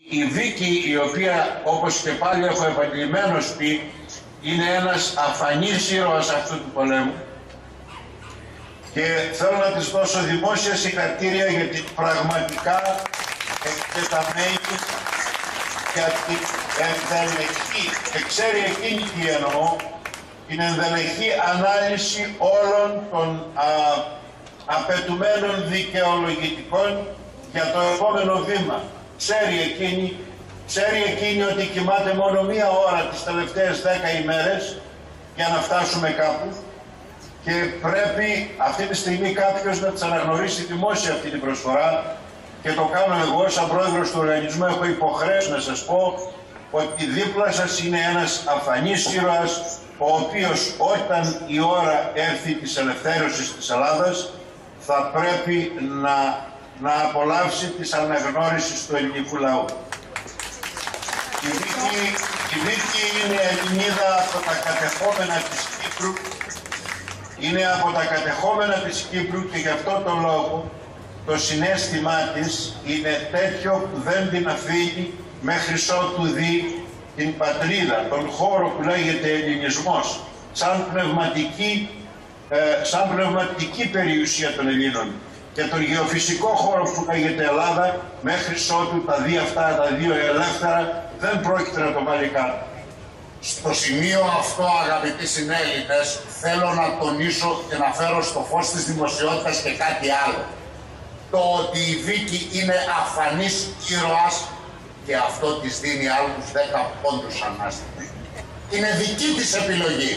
Η δίκη, η οποία, όπως και πάλι έχω επανειλημμένως πει, είναι ένας αφανής ήρωας αυτού του πολέμου, και θέλω να της δώσω δημόσια συγχαρητήρια γιατί πραγματικά εκτεταμένη για την ενδελεχή, και ξέρει εκείνη τι εννοώ, την ενδελεχή ανάλυση όλων των απαιτουμένων δικαιολογητικών για το επόμενο βήμα. Ξέρει εκείνη ότι κοιμάται μόνο μία ώρα τις τελευταίες 10 ημέρες για να φτάσουμε κάπου, και πρέπει αυτή τη στιγμή κάποιος να της αναγνωρίσει δημόσια αυτή την προσφορά, και το κάνω εγώ σαν πρόεδρος του οργανισμού. Έχω υποχρέωση να σας πω ότι δίπλα σας είναι ένας αφανής ήρωας, ο οποίος όταν η ώρα έρθει της ελευθέρωσης της Ελλάδας θα πρέπει να απολαύσει της αναγνώρισης του ελληνικού λαού. Η δίκη είναι Ελληνίδα από τα κατεχόμενα της Κύπρου, είναι από τα κατεχόμενα της Κύπρου, και γι' αυτό τον λόγο το συναίσθημά της είναι τέτοιο που δεν την αφήνει μέχρι ότου δει την πατρίδα, τον χώρο που λέγεται ελληνισμός, σαν πνευματική περιουσία των Ελλήνων, και τον γεωφυσικό χώρο που λέγεται Ελλάδα, μέχρι ότου τα δει αυτά τα δύο ελεύθερα, δεν πρόκειται να το βάλει κάτω. Στο σημείο αυτό, αγαπητοί συνέλληνες, θέλω να τονίσω και να φέρω στο φως της δημοσιότητας και κάτι άλλο. Το ότι η Βίκη είναι αφανής ήρωας, και αυτό της δίνει άλλους 10 πόντους ανάστημα. Είναι δική της επιλογή.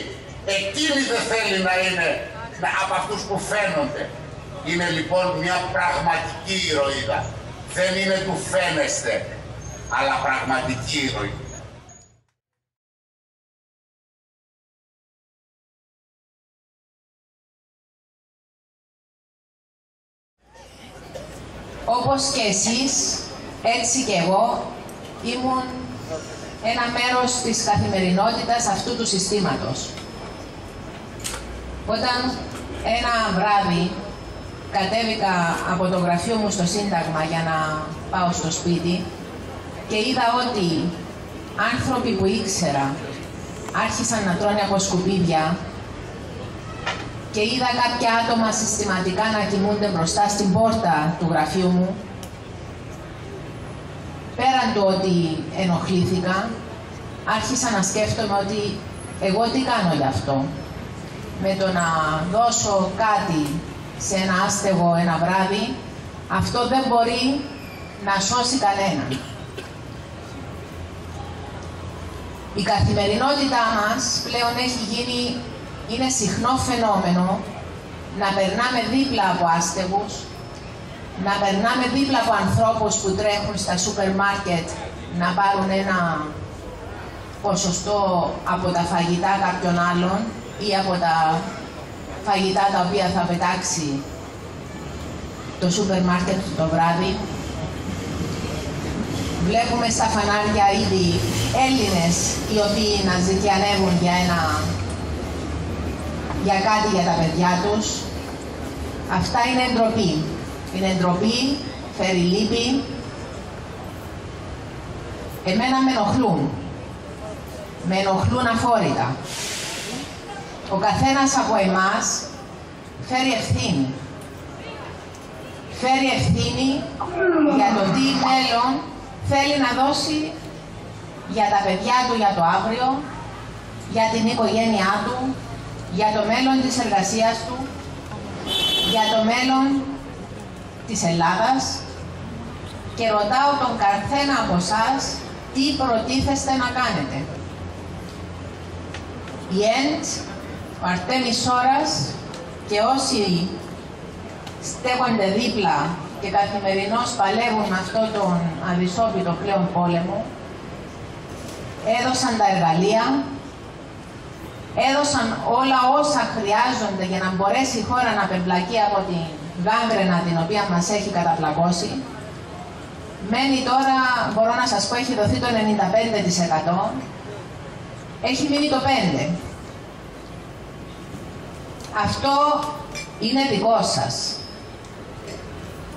Εκείνη δεν θέλει να είναι από αυτούς που φαίνονται. Είναι λοιπόν μια πραγματική ηρωίδα. Δεν είναι του φαίνεστε, αλλά πραγματική ηρωίδα. Όπως και εσείς, έτσι και εγώ, ήμουν ένα μέρος της καθημερινότητας αυτού του συστήματος. Όταν ένα βράδυ κατέβηκα από το γραφείο μου στο Σύνταγμα για να πάω στο σπίτι και είδα ότι άνθρωποι που ήξερα άρχισαν να τρώνε από σκουπίδια, και είδα κάποια άτομα συστηματικά να κοιμούνται μπροστά στην πόρτα του γραφείου μου, πέραν του ότι ενοχλήθηκα, άρχισα να σκέφτομαι ότι εγώ τι κάνω γι' αυτό. Με το να δώσω κάτι σε ένα άστεγο ένα βράδυ, αυτό δεν μπορεί να σώσει κανέναν. Η καθημερινότητά μας πλέον έχει γίνει, είναι συχνό φαινόμενο να περνάμε δίπλα από άστεγους, να περνάμε δίπλα από ανθρώπους που τρέχουν στα σούπερ μάρκετ να πάρουν ένα ποσοστό από τα φαγητά κάποιων άλλων ή από τα φαγητά τα οποία θα πετάξει το σούπερ μάρκετ το βράδυ. Βλέπουμε στα φανάρια ήδη Έλληνες οι οποίοι να ζητιανεύουν για κάτι για τα παιδιά τους. Αυτά είναι ντροπή. Είναι ντροπή, φέρει λύπη. Εμένα με ενοχλούν. Με ενοχλούν αφόρητα. Ο καθένας από εμάς φέρει ευθύνη. Φέρει ευθύνη για το τι μέλλον θέλει να δώσει για τα παιδιά του για το αύριο, για την οικογένειά του, για το μέλλον της εργασίας του, για το μέλλον της Ελλάδας, και ρωτάω τον καθένα από εσάς τι προτίθεστε να κάνετε. Η ΕΝΤ, ο Αρτέμις Σόρας και όσοι στέκονται δίπλα και καθημερινώς παλεύουν με αυτό τον αδυσόπιτο πλέον πόλεμο, έδωσαν τα εργαλεία, έδωσαν όλα όσα χρειάζονται για να μπορέσει η χώρα να απεμπλακεί από την γάγκρενα την οποία μας έχει καταπλακώσει. Μένει τώρα, μπορώ να σας πω, έχει δοθεί το 95%, έχει μείνει το 5%. Αυτό είναι δικό σας.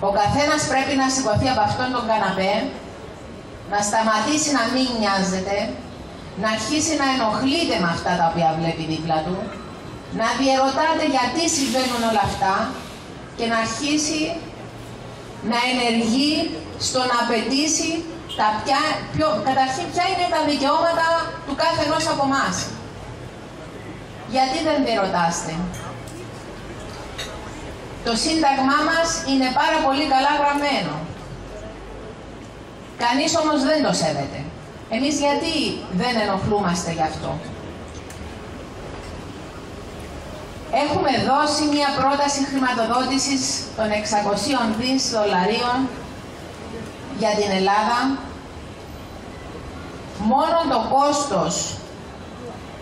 Ο καθένας πρέπει να σηκωθεί από αυτόν τον καναπέ να σταματήσει να μην νοιάζεται, να αρχίσει να ενοχλείται με αυτά τα οποία βλέπει δίπλα του, να διερωτάται γιατί συμβαίνουν όλα αυτά και να αρχίσει να ενεργεί στο να απαιτήσει καταρχήν ποια είναι τα δικαιώματα του κάθε ενός από εμάς. Γιατί δεν διερωτάστε? Το Σύνταγμά μας είναι πάρα πολύ καλά γραμμένο. Κανείς όμως δεν το σέβεται. Εμείς γιατί δεν ενοχλούμαστε γι' αυτό? Έχουμε δώσει μια πρόταση χρηματοδότησης των 600 δις δολαρίων για την Ελλάδα. Μόνο το κόστος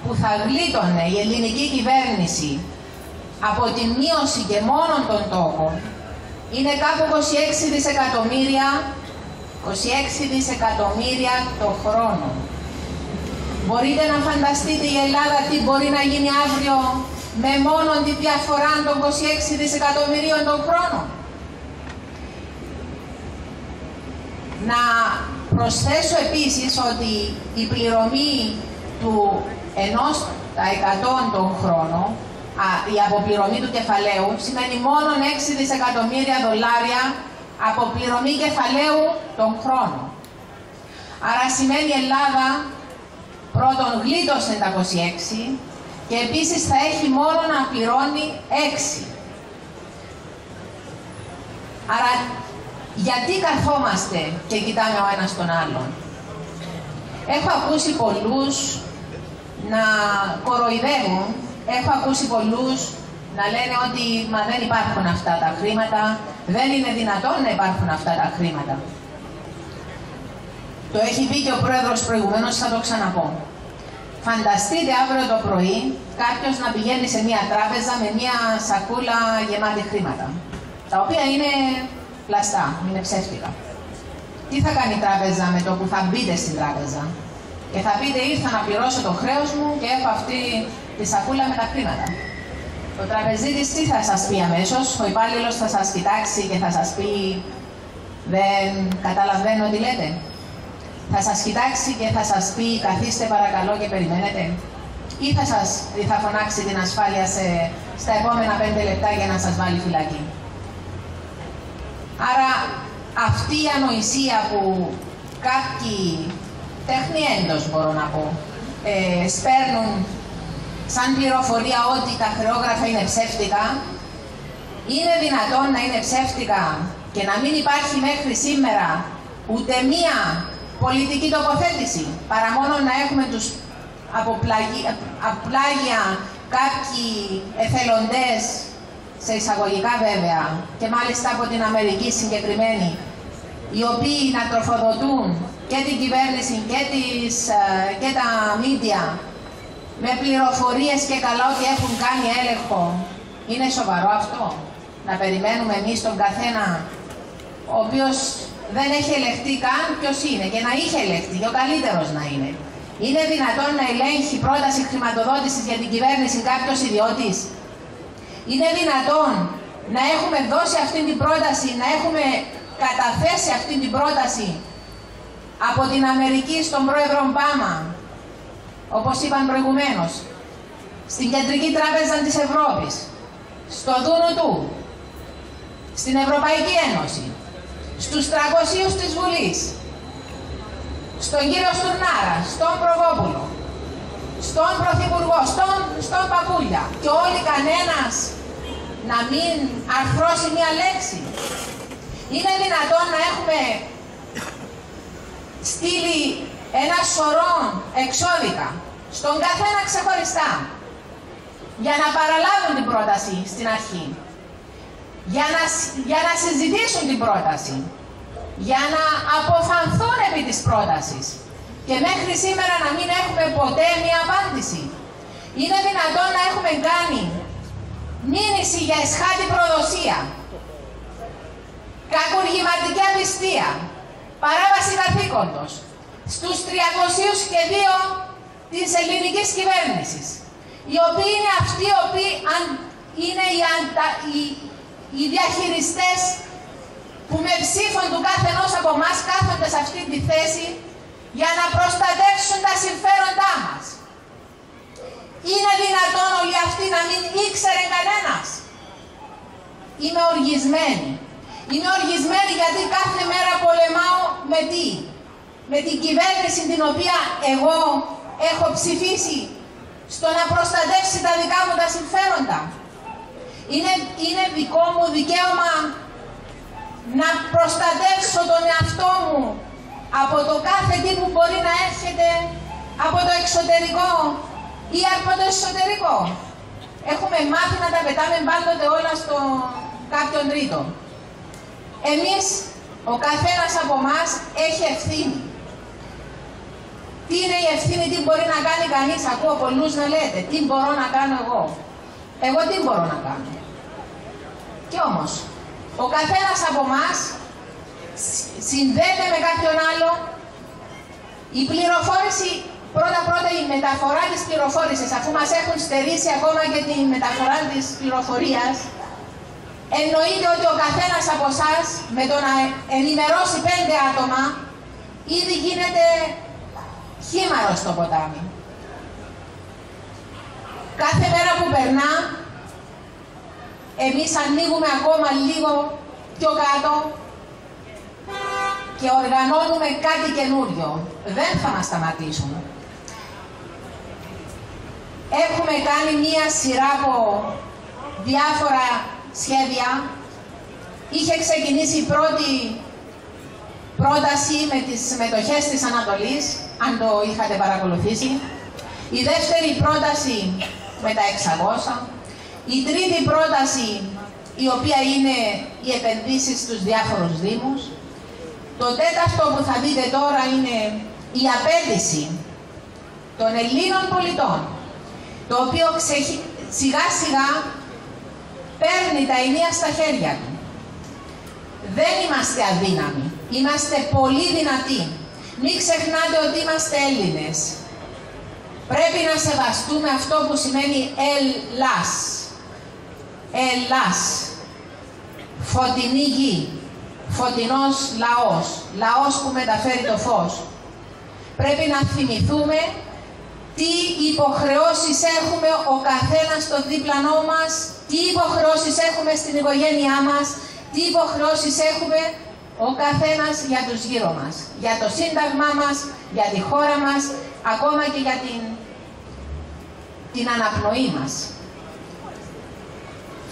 που θα γλίτωνε η ελληνική κυβέρνηση από τη μείωση και μόνον των τόκων είναι κάπου 26 δισεκατομμύρια το χρόνο. Μπορείτε να φανταστείτε η Ελλάδα τι μπορεί να γίνει αύριο με μόνο τη διαφορά των 26 δισεκατομμυρίων τον χρόνο? Να προσθέσω επίσης ότι η πληρωμή του 1% τον χρόνο, η αποπληρωμή του κεφαλαίου, σημαίνει μόνο 6 δισεκατομμύρια δολάρια αποπληρωμή κεφαλαίου τον χρόνο. Άρα σημαίνει η Ελλάδα πρώτον γλίτωσε τα 26 και επίσης θα έχει μόνο να πληρώνει 6. Άρα γιατί καθόμαστε και κοιτάμε ο ένας τον άλλον? Έχω ακούσει πολλούς να κοροϊδεύουν, έχω ακούσει πολλούς να λένε ότι μα δεν υπάρχουν αυτά τα χρήματα, δεν είναι δυνατόν να υπάρχουν αυτά τα χρήματα. Το έχει πει και ο πρόεδρος προηγουμένως, θα το ξαναπώ. Φανταστείτε αύριο το πρωί κάποιος να πηγαίνει σε μια τράπεζα με μια σακούλα γεμάτη χρήματα, τα οποία είναι πλαστά, είναι ψεύτικα. Τι θα κάνει η τράπεζα με το που θα μπείτε στην τράπεζα και θα πείτε ήρθα να πληρώσω το χρέος μου και έχω αυτή τη σακούλα με τα χρήματα? Ο τραπεζίτης τι θα σας πει αμέσως? Ο υπάλληλος θα σας κοιτάξει και θα σας πει δεν καταλαβαίνω τι λέτε? Θα σας κοιτάξει και θα σας πει καθίστε παρακαλώ και περιμένετε? Ή θα φωνάξει την ασφάλεια στα επόμενα 5 λεπτά για να σας βάλει φυλακή? Άρα αυτή η ανοησία που κάποιοι τεχνιέντος, μπορώ να πω, σπέρνουν σαν πληροφορία ότι τα χρεόγραφα είναι ψεύτικα, είναι δυνατόν να είναι ψεύτικα και να μην υπάρχει μέχρι σήμερα ούτε μία πολιτική τοποθέτηση, παρά μόνο να έχουμε τους από πλάγια κάποιοι εθελοντές, σε εισαγωγικά βέβαια, και μάλιστα από την Αμερική συγκεκριμένη, οι οποίοι να τροφοδοτούν και την κυβέρνηση και τα μίντια με πληροφορίες και καλά ότι έχουν κάνει έλεγχο. Είναι σοβαρό αυτό? Να περιμένουμε εμείς τον καθένα, ο οποίος δεν έχει ελεγχθεί καν ποιος είναι, και να είχε ελεγχθεί και ο καλύτερος να είναι? Είναι δυνατόν να ελέγχει πρόταση χρηματοδότησης για την κυβέρνηση κάποιος ιδιώτης? Είναι δυνατόν να έχουμε δώσει αυτή την πρόταση, να έχουμε καταθέσει αυτή την πρόταση από την Αμερική στον πρόεδρο Ομπάμα, όπως είπαν προηγουμένως, στην Κεντρική Τράπεζα της Ευρώπης, στο Δούνου του, στην Ευρωπαϊκή Ένωση, στους 300 της Βουλής, στον κύριο Στουρνάρα, στον Προβόπουλο, στον Πρωθυπουργό, στον Παπούλια, και όλοι κανένας να μην αρθρώσει μία λέξη? Είναι δυνατόν να έχουμε στείλει ένα σωρό εξώδικα στον καθένα ξεχωριστά για να παραλάβουν την πρόταση στην αρχή, για να συζητήσουν την πρόταση, για να αποφανθούν επί της πρότασης, και μέχρι σήμερα να μην έχουμε ποτέ μία απάντηση? Είναι δυνατόν να έχουμε κάνει μήνυση για εσχάτη προδοσία, κακουργηματική απιστία, παράβαση καθήκοντος στους 302 της ελληνικής κυβέρνησης, οι οποίοι είναι αυτοί οι οποίοι είναι οι διαχειριστές που με ψήφων του κάθε ενός από εμάς κάθονται σε αυτή τη θέση για να προστατεύσουν τα συμφέροντά μας. Είναι δυνατόν όλοι αυτοί να μην ήξερε κανένας? Είμαι οργισμένη. Είμαι οργισμένη γιατί κάθε μέρα πολεμάω με τι? Με την κυβέρνηση την οποία εγώ έχω ψηφίσει στο να προστατεύσει τα δικά μου τα συμφέροντα. Είναι δικό μου δικαίωμα να προστατεύσω τον εαυτό μου από το κάθε τι που μπορεί να έρχεται από το εξωτερικό ή από το εσωτερικό. Έχουμε μάθει να τα πετάμε πάντοτε όλα στο κάποιον τρίτο. Εμείς, ο καθένας από εμάς έχει ευθύνη. Τι είναι η ευθύνη, τι μπορεί να κάνει κανείς? Ακούω πολλούς να λέτε, τι μπορώ να κάνω εγώ? Εγώ τι μπορώ να κάνω? Κι όμως, ο καθένας από εμάς συνδέεται με κάποιον άλλο. Η πληροφόρηση, πρώτα η μεταφορά της πληροφόρησης, αφού μας έχουν στερήσει ακόμα και τη μεταφορά της πληροφορίας, εννοείται ότι ο καθένας από εσάς με το να ενημερώσει 5 άτομα ήδη γίνεται χήμαρο στο ποτάμι. Κάθε μέρα που περνά, εμείς ανοίγουμε ακόμα λίγο πιο κάτω και οργανώνουμε κάτι καινούριο. Δεν θα μας σταματήσουμε. Έχουμε κάνει μία σειρά από διάφορα σχέδια. Είχε ξεκινήσει η πρώτη πρόταση με τις μετοχές της Ανατολής, αν το είχατε παρακολουθήσει. Η δεύτερη πρόταση με τα 600. Η τρίτη πρόταση, η οποία είναι οι επενδύσεις στους διάφορους δήμους. Το τέταρτο που θα δείτε τώρα είναι η απέτηση των Ελλήνων πολιτών, το οποίο σιγά σιγά παίρνει τα ενία στα χέρια του. Δεν είμαστε αδύναμοι, είμαστε πολύ δυνατοί. Μην ξεχνάτε ότι είμαστε Έλληνες. Πρέπει να σεβαστούμε αυτό που σημαίνει Ελλάς. Ελλάς. Φωτεινή γη. Φωτεινός λαός. Λαός που μεταφέρει το φως. Πρέπει να θυμηθούμε τι υποχρεώσεις έχουμε ο καθένας στο δίπλανό μας, τι υποχρεώσεις έχουμε στην οικογένειά μας, τι υποχρεώσεις έχουμε ο καθένας για τους γύρω μας, για το σύνταγμά μας, για τη χώρα μας, ακόμα και για την αναπνοή μας.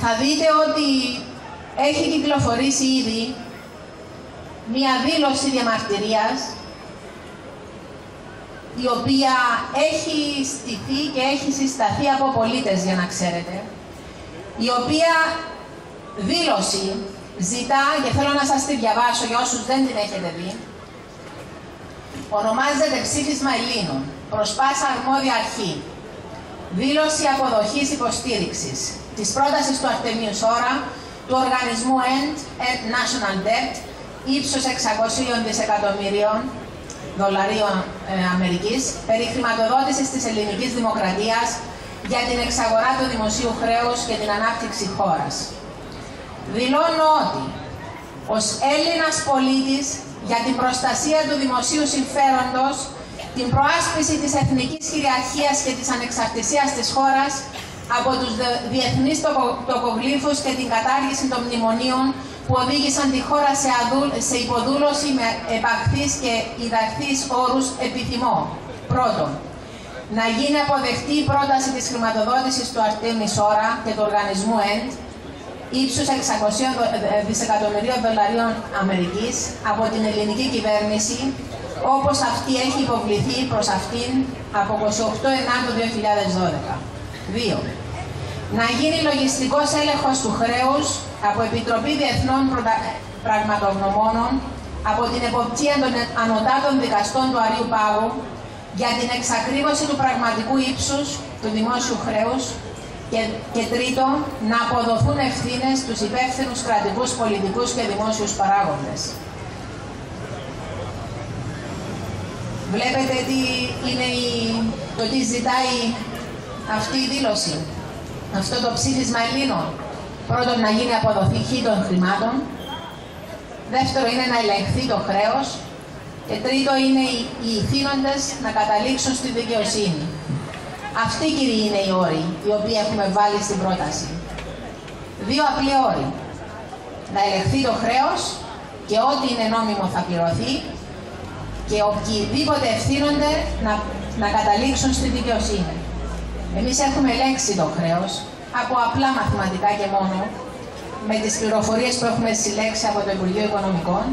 Θα δείτε ότι έχει κυκλοφορήσει ήδη μία δήλωση διαμαρτυρίας, η οποία έχει στηθεί και έχει συσταθεί από πολίτες, για να ξέρετε, η οποία δήλωση ζητά, και θέλω να σας τη διαβάσω για όσους δεν την έχετε δει, ονομάζεται «Ψήφισμα Ελλήνων προς πάσα αρμόδια αρχή. Δήλωση αποδοχής υποστήριξης της πρότασης του Αρτεμίου Σόρα, του οργανισμού End National Debt, ύψους 600 δισεκατομμυρίων δολαρίων Αμερικής, περί χρηματοδότησης της ελληνικής δημοκρατίας για την εξαγορά του δημοσίου χρέους και την ανάπτυξη χώρας. Δηλώνω ότι ως Έλληνας πολίτης για την προστασία του δημοσίου συμφέροντος, την προάσπιση της εθνικής κυριαρχίας και της ανεξαρτησίας της χώρας από τους διεθνείς τοκογλύφους και την κατάργηση των μνημονίων που οδήγησαν τη χώρα σε υποδούλωση με επαχθείς και ιδαχθείς όρους, επιθυμώ. Πρώτον, να γίνει αποδεκτή η πρόταση της χρηματοδότησης του Αρτέμι Σόρα και του οργανισμού End ύψους 600 δισεκατομμυρίων δολαρίων Αμερικής από την ελληνική κυβέρνηση, όπως αυτή έχει υποβληθεί προς αυτήν από 28 Ενάτου 2012. 2. Να γίνει λογιστικός έλεγχος του χρέους από Επιτροπή Διεθνών Πραγματογνωμόνων, από την εποπτεία των ανωτάτων δικαστών του Αρείου Πάγου για την εξακρίβωση του πραγματικού ύψους του δημόσιου χρέους και τρίτο, να αποδοθούν ευθύνες στους υπεύθυνους κρατικούς, πολιτικούς και δημόσιους παράγοντες. Βλέπετε τι είναι το τι ζητάει αυτή η δήλωση, αυτό το ψήφισμα Ελλήνων. Πρώτον, να γίνει αποδοχή των χρημάτων. δεύτερο είναι να ελεγχθεί το χρέος και τρίτο είναι οι ηθήνοντες να καταλήξουν στη δικαιοσύνη. Αυτοί, κύριοι, είναι οι όροι οι οποίοι έχουμε βάλει στην πρόταση. Δύο απλοί όροι. Να ελεγχθεί το χρέος και ό,τι είναι νόμιμο θα πληρωθεί και οποιοι,δήποτε ευθύνονται να καταλήξουν στη δικαιοσύνη. Εμείς έχουμε ελέγξει το χρέος από απλά μαθηματικά και μόνο, με τις πληροφορίες που έχουμε συλλέξει από το Υπουργείο Οικονομικών,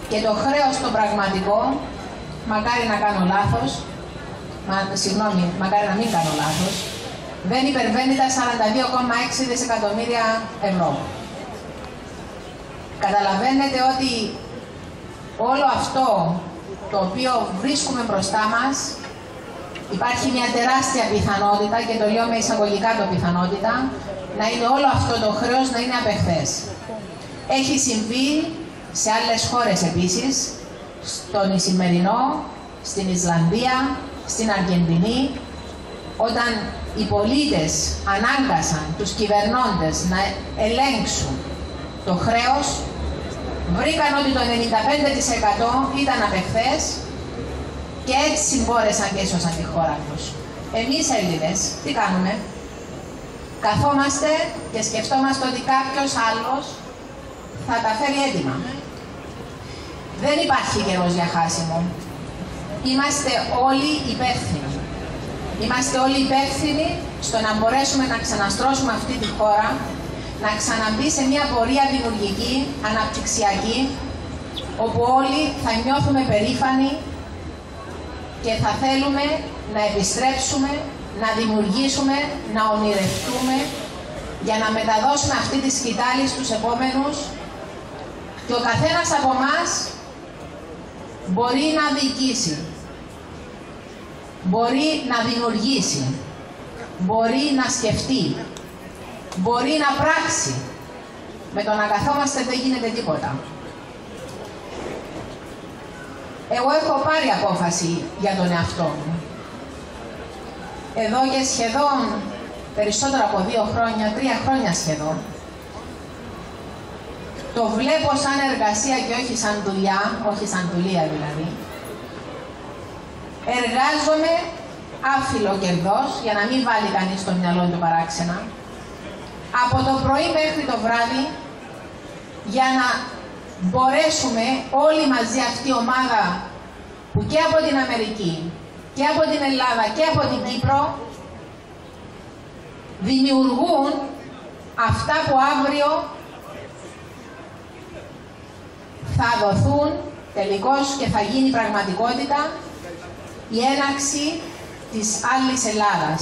και το χρέος το πραγματικό, μακάρι να κάνω λάθος, μακάρι να μην κάνω λάθος, δεν υπερβαίνει τα 42,6 δισεκατομμύρια ευρώ. Καταλαβαίνετε ότι όλο αυτό το οποίο βρίσκουμε μπροστά μας, υπάρχει μια τεράστια πιθανότητα, και το λέω με εισαγωγικά το πιθανότητα, να είναι όλο αυτό το χρέος να είναι απεχθές. Έχει συμβεί σε άλλες χώρες επίσης, στον Ισημερινό, στην Ισλανδία, στην Αργεντινή, όταν οι πολίτες ανάγκασαν τους κυβερνώντες να ελέγξουν το χρέος, βρήκαν ότι το 95% ήταν απεχθές και έτσι μπόρεσαν και έσωσαν τη χώρα τους. Εμείς Έλληνες τι κάνουμε? Καθόμαστε και σκεφτόμαστε ότι κάποιος άλλος θα τα φέρει έτοιμα. Δεν υπάρχει καιρός για χάσιμο. Είμαστε όλοι υπεύθυνοι. Είμαστε όλοι υπεύθυνοι στο να μπορέσουμε να ξαναστρώσουμε αυτή τη χώρα, να ξαναμπεί σε μια πορεία δημιουργική, αναπτυξιακή, όπου όλοι θα νιώθουμε περήφανοι και θα θέλουμε να επιστρέψουμε, να δημιουργήσουμε, να ονειρευτούμε, για να μεταδώσουμε αυτή τη σκητάλη στους επόμενους, και ο καθένας από εμάς μπορεί να διοικήσει, μπορεί να δημιουργήσει, μπορεί να σκεφτεί, μπορεί να πράξει. Με το να καθόμαστε δεν γίνεται τίποτα. Εγώ έχω πάρει απόφαση για τον εαυτό μου. Εδώ και σχεδόν περισσότερα από 2 χρόνια, 3 χρόνια σχεδόν, το βλέπω σαν εργασία και όχι σαν δουλειά, όχι σαν δουλεία δηλαδή. Εργάζομαι άφιλο κερδός, για να μην βάλει κανείς στο μυαλό του παράξενα, από το πρωί μέχρι το βράδυ, για να μπορέσουμε όλοι μαζί, αυτή η ομάδα που και από την Αμερική και από την Ελλάδα και από την Κύπρο δημιουργούν αυτά που αύριο θα δοθούν τελικώς και θα γίνει πραγματικότητα, η έναρξη της άλλης Ελλάδας.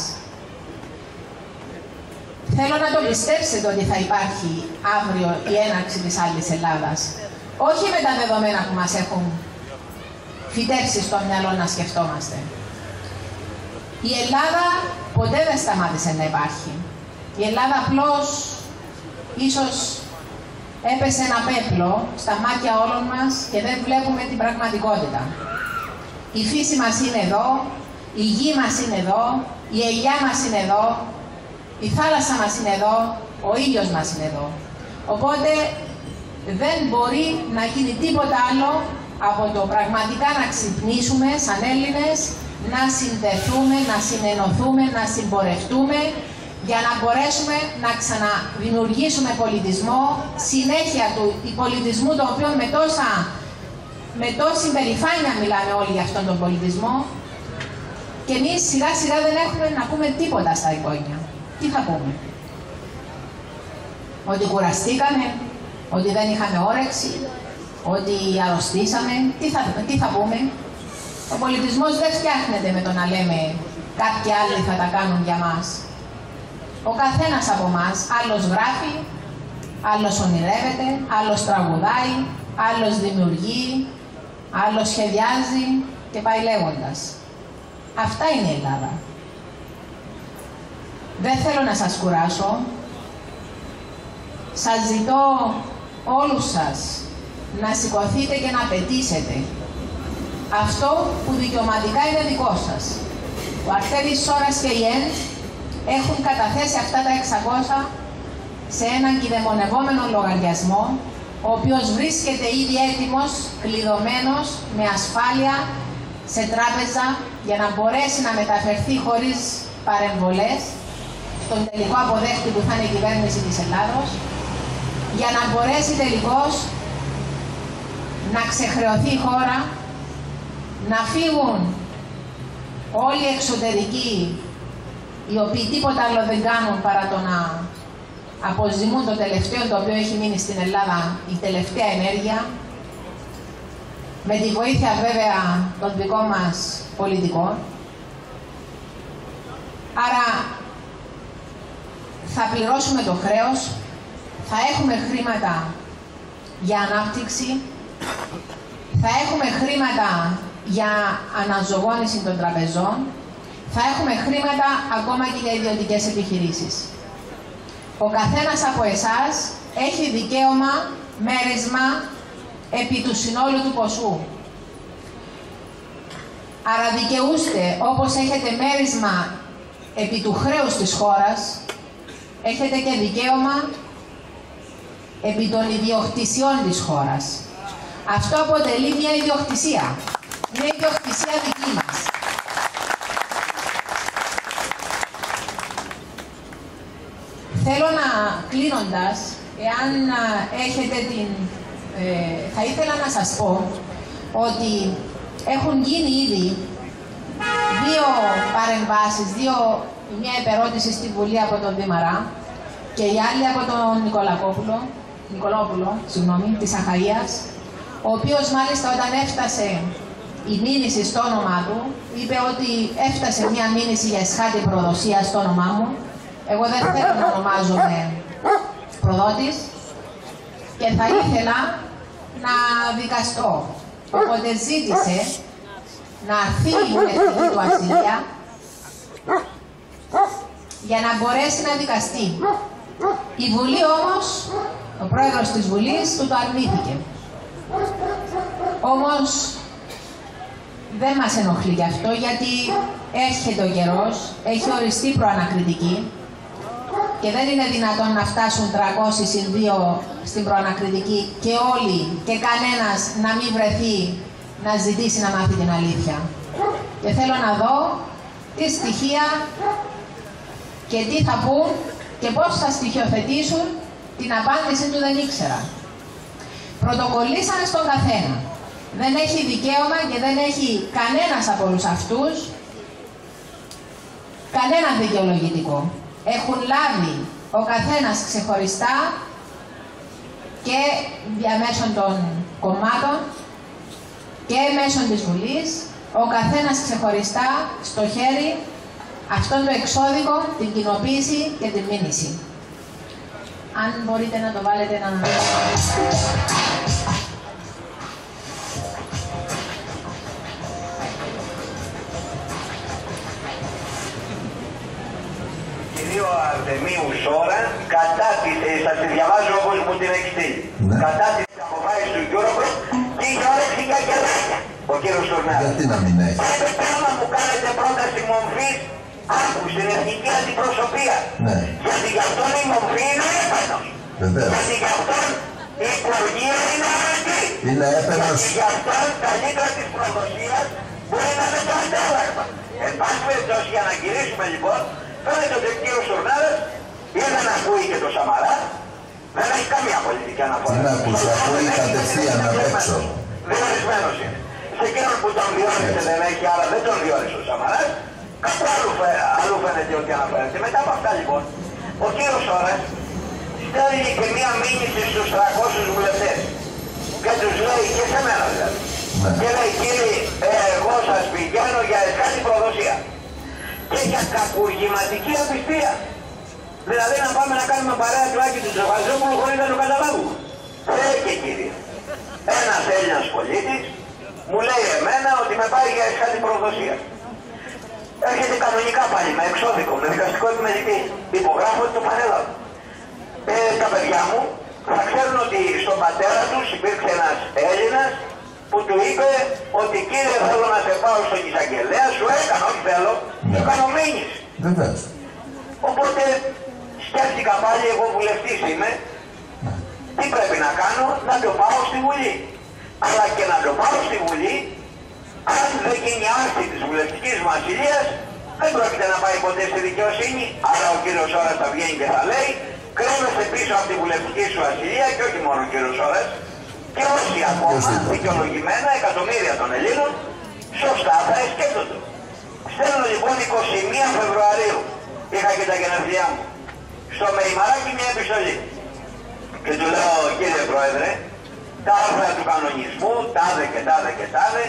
Θέλω να το πιστέψετε ότι θα υπάρχει αύριο η έναρξη της άλλης Ελλάδας. Όχι με τα δεδομένα που μας έχουν φυτέψει στο μυαλό να σκεφτόμαστε. Η Ελλάδα ποτέ δεν σταμάτησε να υπάρχει. Η Ελλάδα απλώς ίσως έπεσε ένα πέπλο στα μάτια όλων μας και δεν βλέπουμε την πραγματικότητα. Η φύση μας είναι εδώ, η γη μας είναι εδώ, η ελιά μας είναι εδώ, η θάλασσα μας είναι εδώ, ο ήλιος μας είναι εδώ. Οπότε δεν μπορεί να γίνει τίποτα άλλο από το πραγματικά να ξυπνήσουμε σαν Έλληνες, να συνδεθούμε, να συνενωθούμε, να συμπορευτούμε, για να μπορέσουμε να ξαναδημιουργήσουμε πολιτισμό, συνέχεια του πολιτισμού, το οποίο με τόση περηφάνεια μιλάμε όλοι για αυτόν τον πολιτισμό, και εμείς σιγά σιγά δεν έχουμε να πούμε τίποτα στα εικόνια. Τι θα πούμε? Ότι κουραστήκαμε, ότι δεν είχαμε όρεξη, ότι αρρωστήσαμε? Τι θα πούμε? Ο πολιτισμός δεν φτιάχνεται με το να λέμε κάποιοι άλλοι θα τα κάνουν για μας. Ο καθένας από μας, άλλος γράφει, άλλος ονειρεύεται, άλλος τραγουδάει, άλλος δημιουργεί, άλλος σχεδιάζει και πάει λέγοντας. Αυτά είναι η Ελλάδα. Δεν θέλω να σας κουράσω. Σας ζητώ όλους σας να σηκωθείτε και να πετήσετε αυτό που δικαιωματικά είναι δικό σας. Ο Αρτέμις Σόρας και η ΕΝΤ έχουν καταθέσει αυτά τα 600 σε έναν κηδεμονευόμενο λογαριασμό, ο ο οποίος βρίσκεται ήδη έτοιμος, κλειδωμένος, με ασφάλεια, σε τράπεζα, για να μπορέσει να μεταφερθεί χωρίς παρεμβολές στον τελικό αποδέχτη που θα είναι η κυβέρνηση της Ελλάδος, για να μπορέσει τελικώς να ξεχρεωθεί η χώρα, να φύγουν όλοι οι εξωτερικοί, οι οποίοι τίποτα άλλο δεν κάνουν παρά το να αποζημούν το τελευταίο το οποίο έχει μείνει στην Ελλάδα, η τελευταία ενέργεια, με τη βοήθεια βέβαια των δικών μας πολιτικών. Άρα θα πληρώσουμε το χρέος, θα έχουμε χρήματα για ανάπτυξη, θα έχουμε χρήματα για αναζωογόνηση των τραπεζών, θα έχουμε χρήματα ακόμα και για ιδιωτικές επιχειρήσεις. Ο καθένας από εσάς έχει δικαίωμα μέρισμα επί του συνόλου του ποσού. Άρα δικαιούστε, όπως έχετε μέρισμα επί του χρέους της χώρας, έχετε και δικαίωμα επί των ιδιοκτησιών της χώρας. Αυτό αποτελεί μια ιδιοκτησία. Μια ιδιοκτησία δική μας. Θέλω να, κλείνοντας, εάν έχετε την... θα ήθελα να σας πω ότι έχουν γίνει ήδη δύο παρεμβάσεις, μια επερώτηση στη Βουλή από τον Δήμαρα και η άλλη από τον Νικολόπουλο, της Αχαΐας, ο οποίος μάλιστα όταν έφτασε η μήνυση στο όνομά του, είπε ότι έφτασε μια μήνυση για εσχάτη προδοσία στο όνομά μου. Εγώ δεν θέλω να ονομάζομαι προδότης και θα ήθελα να δικαστώ. Οπότε ζήτησε να αρθεί η βουλευτική του ασυλία για να μπορέσει να δικαστεί. Η Βουλή όμως, ο πρόεδρος της Βουλής του το αρνήθηκε. Όμως δεν μας ενοχλεί γι' αυτό, γιατί έρχεται ο καιρός, έχει οριστεί προανακριτική και δεν είναι δυνατόν να φτάσουν 300 συν 2 στην προανακριτική και όλοι και κανένας να μην βρεθεί να ζητήσει να μάθει την αλήθεια. Και θέλω να δω τι στοιχεία και τι θα πούν και πώς θα στοιχειοθετήσουν την απάντηση του δεν ήξερα. Πρωτοκολλήσανε στον καθένα. Δεν έχει δικαίωμα και δεν έχει κανένας από όλους αυτούς κανένα δικαιολογητικό. Έχουν λάβει ο καθένας ξεχωριστά και διαμέσων των κομμάτων και μέσω της Βουλής, ο καθένας ξεχωριστά στο χέρι αυτόν το εξώδικο, την κοινοποίηση και την μήνυση. Αν μπορείτε να το βάλετε να... Κυρίω Αρτεμίου Σόρα, κατά θα τη διαβάζω όπως μου την έχει στείλει. Κατά τις αποφάσεις του Eurogroup και είχε όρεξη για κερδάκια. Ο κύριος Τουρνάρης. Γιατί να μην έχει. Πρέπει να μου κάνετε πρόταση μομφής άκου στην εθνική αντιπροσωπεία. Ναι. Γιατί γι' αυτόν η μομφή είναι έπαινος. Βεβαίως. Γιατί γι' αυτόν η υπουργεία είναι αρκετή. Είναι έπαινος. Γιατί γι' αυτόν τα λίτρα της προδοσίας μπορεί να είναι το αντάλλαγμα. Εν πάση περιπτώσει, για να γυρίσουμε λοιπόν, φαίνεται ότι ο κύριος Τουρνάρης ή δεν ακούει και το Σαμαρά, δεν έχει καμία πολιτική αναφορά. Δεν ακούσει, ακούει κατευθείαν απ' έξω. Διορισμένος είναι. Σε εκείνον που τον διόρισε δεν έχει, άρα δεν τον διόρισε ο Σαμαράς. Κάπου αλλού φαίνεται ότι αναφέρεται. Μετά από αυτά λοιπόν, ο κύριος Σόρας στέλνει και μία μήνυση στους 300 βουλευτές. Και τους λέει, και σε μένα δηλαδή. Ναι. Και λέει, κύριοι, εγώ σας πηγαίνω για εσχάτη προδοσία. Και για κακουργηματική απιστία. Δηλαδή να πάμε να κάνουμε παρέα του Άκη του Τζοβαζόπουλου χωρίς να το καταλάβουμε. Και κύριε, ένας Έλληνας πολίτης μου λέει εμένα ότι με πάει για εσχάτη προδοσία. Έρχεται κανονικά πάλι, με εξώδικο, με δικαστικό επιμελητή. Υπογράφω ότι το πανέλαβε. Τα παιδιά μου θα ξέρουν ότι στον πατέρα τους υπήρξε ένας Έλληνας που του είπε ότι κύριε θέλω να σε πάω στον εισαγγελέα, σου έκανα, όχι θέλω, σου κάνω μήνυση. Οπότε σκέφτηκα πάλι, εγώ βουλευτής είμαι, Τι πρέπει να κάνω? Να το πάω στη Βουλή. Αλλά και να το πάω στη Βουλή, αν δεν γίνει άρση της βουλευτικής μου ασυλίας, δεν πρόκειται να πάει ποτέ στη δικαιοσύνη. Άρα ο κύριος Ώρας θα βγαίνει και θα λέει: κρέμεσαι πίσω από τη βουλευτική σου ασυλία, και όχι μόνο ο κύριος Ώρας, και όσοι ακόμα δικαιολογημένα, εκατομμύρια των Ελλήνων, σωστά θα σκέφτονται. Στέλνω λοιπόν 21 Φεβρουαρίου, είχα και τα γενέθλιά μου, στο Μεϊμαράκι μια επιστολή. Και του λέω: κύριε Πρόεδρε, τα άρθρα του κανονισμού, τάδε και τάδε και τάδε,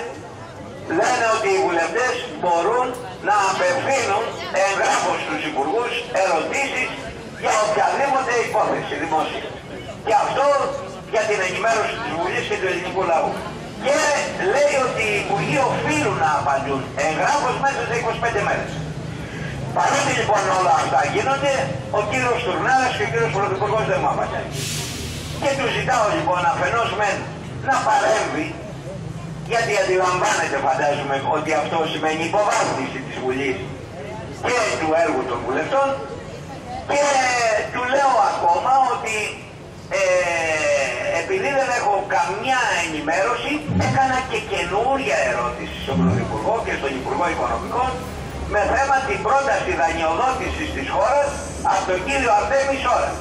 λένε ότι οι βουλευτές μπορούν να απευθύνουν εγγράφως στους υπουργούς ερωτήσεις για οποιαδήποτε υπόθεση δημόσια. Και αυτό για την ενημέρωση της Βουλής και του ελληνικού λαού. Και λέει ότι οι υπουργοί οφείλουν να απαντούν εγγράφως μέσα σε 25 μέρες. Παρότι λοιπόν όλα αυτά γίνονται, ο κύριος Τουρνάρας και ο κύριος Πρωθυπουργός δεν μου απαντάει. Και του ζητάω λοιπόν αφενός μεν να παρέμβει, γιατί αντιλαμβάνεται φαντάζομαι ότι αυτό σημαίνει υποβάθμιση της Βουλής και του έργου των βουλευτών, και του λέω ακόμα ότι επειδή δεν έχω καμιά ενημέρωση, έκανα και καινούρια ερώτηση στον Πρωθυπουργό και στον Υπουργό Οικονομικών με θέμα την πρόταση δανειοδότησης της χώρας από τον κύριο Αρτέμι Σόρα.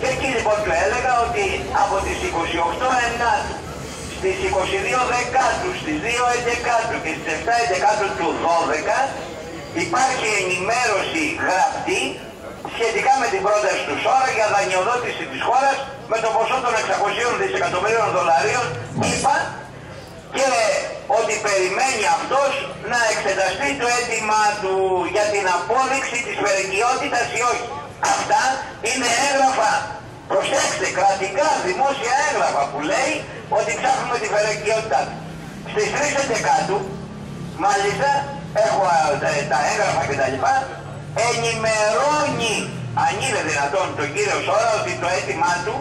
Και εκεί λοιπόν του έλεγα ότι από τις 28 Ενάτου, στις 22 Δεκάτου, στις 2 Εντεκάτου και στις 7 Εντεκάτου του 12 υπάρχει ενημέρωση γραπτή σχετικά με την πρόταση του Σόρα για δανειοδότηση της χώρας με το ποσό των 600 δισεκατομμυρίων δολαρίων, είπα, και ότι περιμένει αυτός να εξεταστεί το αίτημα του για την απόδειξη της φερεγγιότητας ή όχι. Αυτά είναι έγγραφα, προσέξτε, κρατικά δημόσια έγγραφα που λέει ότι ψάχνουμε τη φερεγγιότητά του. Στις 3 Εντεκάτου, μάλιστα, έχω τα έγγραφα κτλ. Ενημερώνει, αν είναι δυνατόν, τον κύριο Σόρα ότι το αίτημά του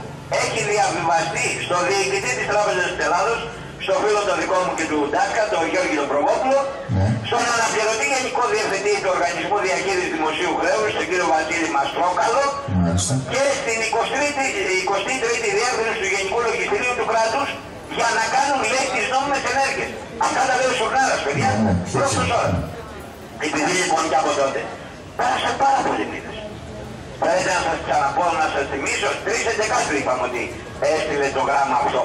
έχει διαβιβαστεί στο διοικητή της Τράπεζας της Ελλάδος, στο φίλο το δικό μου και του Ντάσκα, τον Γιώργη τον Προβόπουλο, στον αναπληρωτή Γενικό Διευθυντή του Οργανισμού Διαχείρισης Δημοσίου Χρέους, τον κύριο Βασίλη Μαστρόκαλο, και στην 23η Διεύθυνση του Γενικού Λογιστηρίου του Κράτους για να κάνουν, λέει, τις νόμιμες ενέργειες. Αυτά τα λέει ο Σουρνάρας, παιδιά, προς το Σόρα. Επειδή λοιπόν και από τότε πέρασαν πάρα πολλοί μήνες. Πρέπει να σας ξαναπώ, να σας θυμίσω, 3 Εντεκάτου είπαμε ότι έστειλε το γράμμα αυτό.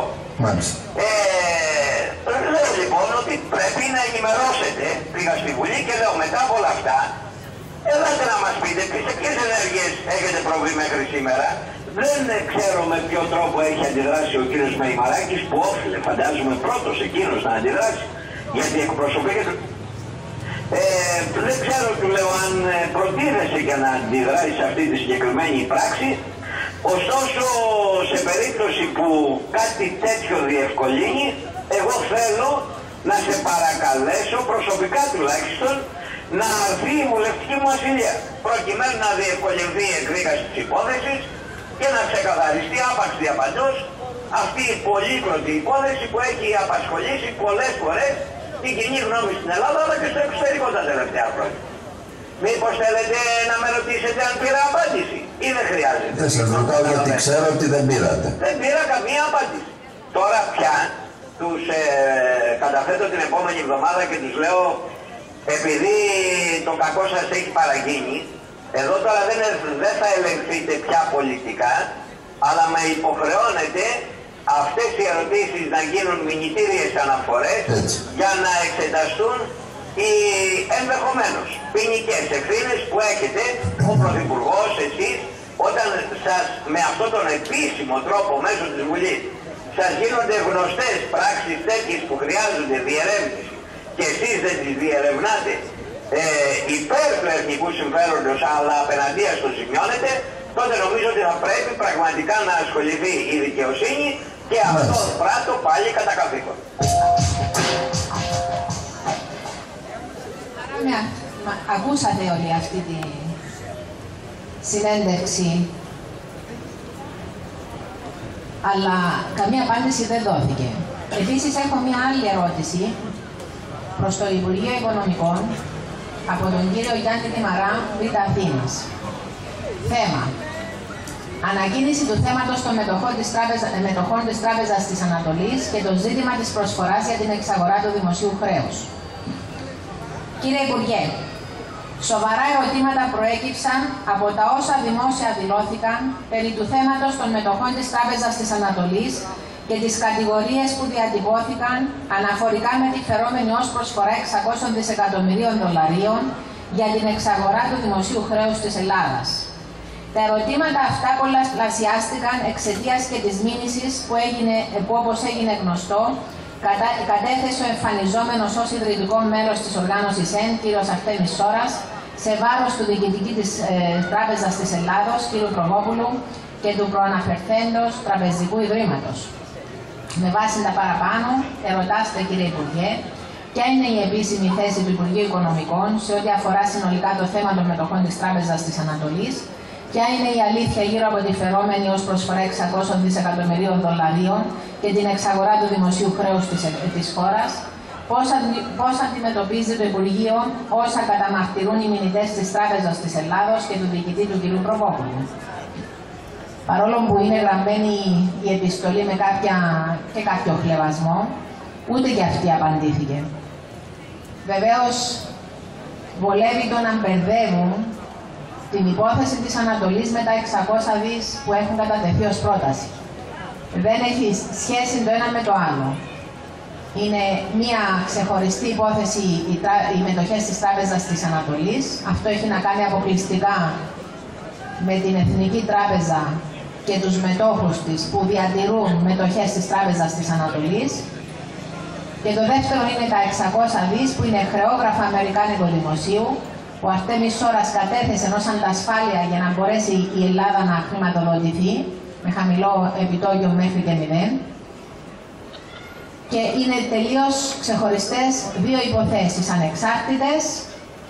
Λέω λοιπόν ότι πρέπει να ενημερώσετε. Πήγα στη Βουλή και λέω μετά από όλα αυτά, ελάτε να μας πείτε σε ποιες ενέργειες έχετε προβεί μέχρι σήμερα. Δεν ξέρω με ποιο τρόπο έχει αντιδράσει ο κύριος Μεϊμαράκης, που όφιλε φαντάζομαι πρώτος εκείνος να αντιδράσει, γιατί εκπροσωπεί και δεν ξέρω, του λέω, αν προτίθεσαι για να αντιδράσει σε αυτή τη συγκεκριμένη πράξη. Ωστόσο, σε περίπτωση που κάτι τέτοιο διευκολύνει, εγώ θέλω να σε παρακαλέσω, προσωπικά τουλάχιστον, να αρθεί η βουλευτική μου ασυλία, προκειμένου να διευκολυνθεί η εκδίκαση της υπόθεσης και να ξεκαθαριστεί άπαξ διαπαντός αυτή η πολύκλωτη υπόθεση που έχει απασχολήσει πολλές φορές την κοινή γνώμη στην Ελλάδα, αλλά και στο εξωτερικό τα τελευταία χρόνια. Μήπως θέλετε να με ρωτήσετε αν πήρα απάντηση ή δεν χρειάζεται? Δεν σας ρωτάω γιατί ξέρω ότι δεν πήρατε. Δεν πήρα καμία απάντηση. Τώρα πια τους καταθέτω την επόμενη εβδομάδα και τους λέω, επειδή το κακό σας έχει παραγίνει, εδώ τώρα δεν θα ελεγχθείτε πια πολιτικά, αλλά με υποχρεώνετε αυτές οι ερωτήσεις να γίνουν μηνυτήριες αναφορές για να εξεταστούν οι ενδεχομένως ποινικές ευθύνες που έχετε ο Πρωθυπουργός, εσείς, όταν σας με αυτόν τον επίσημο τρόπο μέσω της Βουλής σας γίνονται γνωστές πράξεις τέτοιες που χρειάζονται διερεύνηση και εσείς δεν τις διερευνάτε υπέρ του εθνικού συμφέροντος, αλλά απέναντίας το σημειώνετε, τότε νομίζω ότι θα πρέπει πραγματικά να ασχοληθεί η δικαιοσύνη και αυτό πράττω πάλι κατά καθήκον. Ακούσατε όλη αυτή τη συνέντευξη, αλλά καμία απάντηση δεν δόθηκε. Επίσης έχω μια άλλη ερώτηση προς το Υπουργείο Οικονομικών από τον κύριο Γιάννη Δημαρά, Β' Αθήνας. Θέμα: Ανακοίνηση του θέματος των μετοχών της Τράπεζας της Ανατολής και το ζήτημα της προσφοράς για την εξαγορά του δημοσίου χρέους. Κύριε Υπουργέ, σοβαρά ερωτήματα προέκυψαν από τα όσα δημόσια δηλώθηκαν περί του θέματος των μετοχών της Τράπεζας της Ανατολής και τις κατηγορίες που διατυπώθηκαν αναφορικά με τη φερόμενη ως προσφορά 600 δισεκατομμυρίων δολαρίων για την εξαγορά του δημοσίου χρέους της Ελλάδας. Τα ερωτήματα αυτά πολλαπλασιάστηκαν εξαιτίας και της μήνυσης που όπως έγινε γνωστό, κατέθεσε ο εμφανιζόμενος ως ιδρυτικό μέλος της οργάνωσης ΕΝ, κ. Αρτέμις Σόρας, σε βάρος του διοικητή της Τράπεζας της Ελλάδος, κ. Προβόπουλου, και του προαναφερθέντος Τραπεζικού Ιδρύματος. Με βάση τα παραπάνω, ερωτάστε, κύριε Υπουργέ, ποια είναι η επίσημη θέση του Υπουργείου Οικονομικών σε ό,τι αφορά συνολικά το θέμα των μετοχών της Τράπεζας της Ανατολής, ποια είναι η αλήθεια γύρω από τη φερόμενη ως προσφορά 600 δισεκατομμυρίων δολαρίων και την εξαγορά του δημοσίου χρέους της χώρας, πώς αντιμετωπίζει το Υπουργείο όσα καταμαρτυρούν οι μηνυτές της Τράπεζας της Ελλάδος και του διοικητή του κ. Προβόπουλου. Παρόλο που είναι γραμμένη η επιστολή με κάποιο χλευασμό, ούτε και αυτή απαντήθηκε. Βεβαίως, βολεύει το να μπερδεύουν την υπόθεση της Ανατολής με τα 600 δις που έχουν κατατεθεί ως πρόταση. Δεν έχει σχέση το ένα με το άλλο. Είναι μία ξεχωριστή υπόθεση οι μετοχές της Τράπεζας της Ανατολής. Αυτό έχει να κάνει αποκλειστικά με την Εθνική Τράπεζα και τους μετόχους της που διατηρούν μετοχές της Τράπεζας της Ανατολής. Και το δεύτερο είναι τα 600 δις που είναι χρεόγραφα αμερικάνικου δημοσίου, που ο Αρτέμις Σόρας κατέθεσε ως αντασφάλεια για να μπορέσει η Ελλάδα να χρηματοδοτηθεί με χαμηλό επιτόκιο μέχρι και 0. Και είναι τελείως ξεχωριστές δύο υποθέσεις ανεξάρτητες,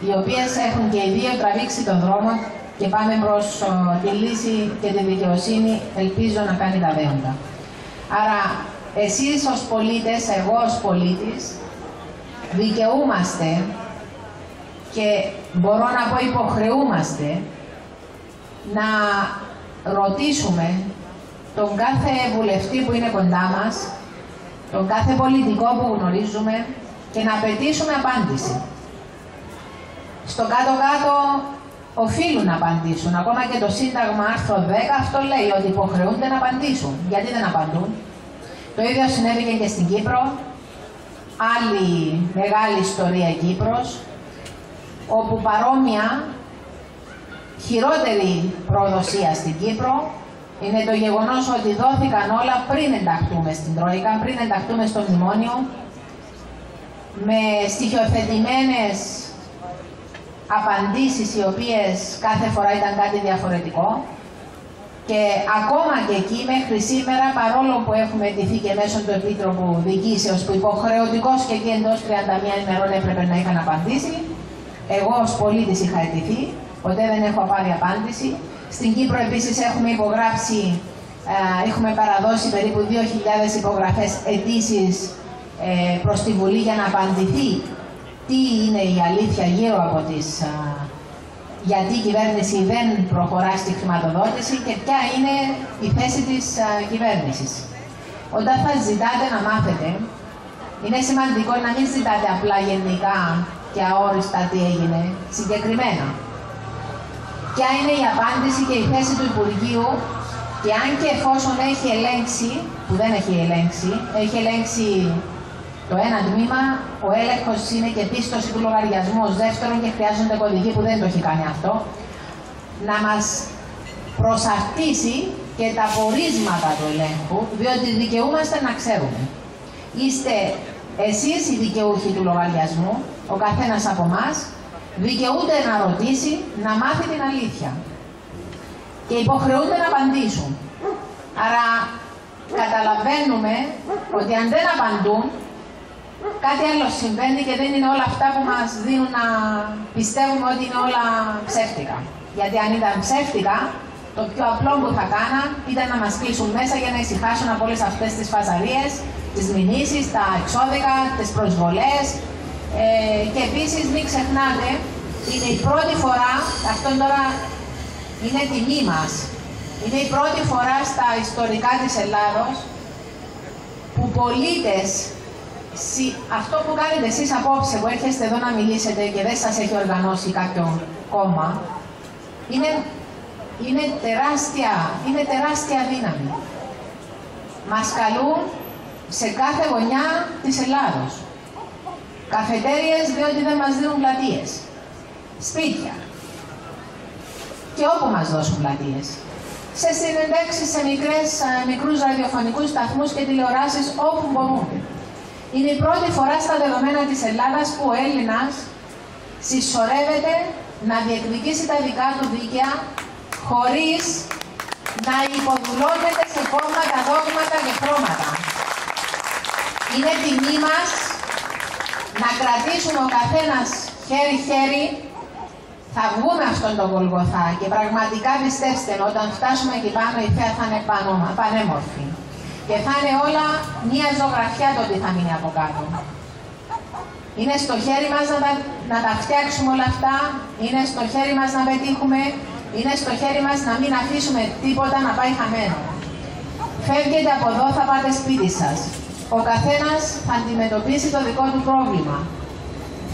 οι οποίες έχουν και οι δύο τραβήξει τον δρόμο και πάμε προς τη λύση και τη δικαιοσύνη, ελπίζω να κάνει τα δέοντα. Άρα, εσείς ως πολίτες, εγώ ως πολίτης, δικαιούμαστε και μπορώ να πω υποχρεούμαστε να ρωτήσουμε τον κάθε βουλευτή που είναι κοντά μας, τον κάθε πολιτικό που γνωρίζουμε και να απαιτήσουμε απάντηση. Στο κάτω-κάτω οφείλουν να απαντήσουν. Ακόμα και το Σύνταγμα άρθρο 10 αυτό λέει ότι υποχρεούνται να απαντήσουν. Γιατί δεν απαντούν? Το ίδιο συνέβη και στην Κύπρο. Άλλη μεγάλη ιστορία Κύπρος, όπου παρόμοια χειρότερη προδοσία στην Κύπρο είναι το γεγονός ότι δόθηκαν όλα πριν ενταχθούμε στην Τρόικα, πριν ενταχθούμε στο μνημόνιο, με στοιχειοθετημένες απαντήσεις οι οποίες κάθε φορά ήταν κάτι διαφορετικό. Και ακόμα και εκεί μέχρι σήμερα, παρόλο που έχουμε αιτηθεί και μέσω του Επίτροπου Διοικήσεως που υποχρεωτικός και εκεί εντός 31 ημερών έπρεπε να είχαν απαντήσει, εγώ ως πολίτης είχα αιτηθεί, ποτέ δεν έχω πάρει απάντηση. Στην Κύπρο επίσης έχουμε υπογράψει, έχουμε παραδώσει περίπου 2.000 υπογραφές αιτήσεις προς τη Βουλή για να απαντηθεί τι είναι η αλήθεια γύρω από γιατί η κυβέρνηση δεν προχωρά στη χρηματοδότηση και ποια είναι η θέση της κυβέρνησης. Όταν θα ζητάτε να μάθετε, είναι σημαντικό να μην ζητάτε απλά γενικά και αόριστα τι έγινε, συγκεκριμένα. Ποια είναι η απάντηση και η θέση του Υπουργείου και αν και εφόσον έχει ελέγξει, που δεν έχει ελέγξει, έχει ελέγξει το ένα τμήμα, ο έλεγχος είναι και πίστοση του λογαριασμού ως δεύτερον και χρειάζονται κωδικοί που δεν το έχει κάνει αυτό, να μας προσαρτήσει και τα πορίσματα του ελέγχου, διότι δικαιούμαστε να ξέρουμε. Είστε εσείς οι δικαιούχοι του λογαριασμού, ο καθένας από εμάς, δικαιούται να ρωτήσει, να μάθει την αλήθεια. Και υποχρεούνται να απαντήσουν. Άρα καταλαβαίνουμε ότι αν δεν απαντούν, κάτι άλλο συμβαίνει και δεν είναι όλα αυτά που μας δίνουν να πιστεύουμε ότι είναι όλα ψεύτικα. Γιατί αν ήταν ψεύτικα, το πιο απλό που θα κάναν ήταν να μας κλείσουν μέσα για να ησυχάσουν από όλες αυτές τις φασαρίες, τις μηνύσεις, τα εξώδικα, τις προσβολές. Και επίσης μην ξεχνάτε, είναι η πρώτη φορά, αυτό τώρα είναι τιμή μας, Είναι η πρώτη φορά στα ιστορικά της Ελλάδος που πολίτες, αυτό που κάνετε εσείς απόψε που έρχεστε εδώ να μιλήσετε και δεν σας έχει οργανώσει κάποιο κόμμα, είναι τεράστια δύναμη. Μας καλούν σε κάθε γωνιά της Ελλάδος. Καφετέριες διότι δεν μας δίνουν πλατείες. Σπίτια. Και όπου μας δώσουν πλατείες. Σε συνεντεύξεις, σε μικρούς ραδιοφωνικούς σταθμούς και τηλεοράσεις όπου μπορούν. Είναι η πρώτη φορά στα δεδομένα της Ελλάδας που ο Έλληνας συσσωρεύεται να διεκδικήσει τα δικά του δίκαια χωρίς να υποδουλώνεται σε κόμματα, δόγματα και χρώματα. Είναι τιμή μας να κρατήσουμε ο καθένας χέρι-χέρι. Θα βγούμε αυτόν τον Γολγοθά και πραγματικά πιστέψτε με, όταν φτάσουμε εκεί πάνω η θέα θα είναι πανέμορφη. Και θα είναι όλα μία ζωγραφιά το τι θα μείνει από κάτω. Είναι στο χέρι μας να τα φτιάξουμε όλα αυτά, είναι στο χέρι μας να πετύχουμε, είναι στο χέρι μας να μην αφήσουμε τίποτα να πάει χαμένο. Φεύγετε από εδώ, θα πάτε σπίτι σας. Ο καθένας θα αντιμετωπίσει το δικό του πρόβλημα.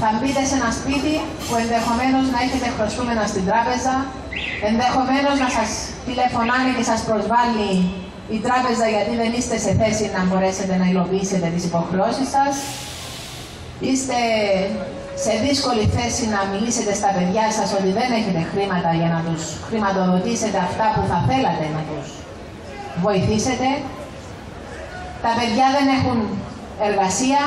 Θα μπείτε σε ένα σπίτι που ενδεχομένως να έχετε χρωστούμενα στην τράπεζα, ενδεχομένως να σας τηλεφωνάνε και σας προσβάλλει η τράπεζα γιατί δεν είστε σε θέση να μπορέσετε να υλοποιήσετε τις υποχρεώσεις σας. Είστε σε δύσκολη θέση να μιλήσετε στα παιδιά σας ότι δεν έχετε χρήματα για να τους χρηματοδοτήσετε αυτά που θα θέλατε να τους βοηθήσετε. Τα παιδιά δεν έχουν εργασία.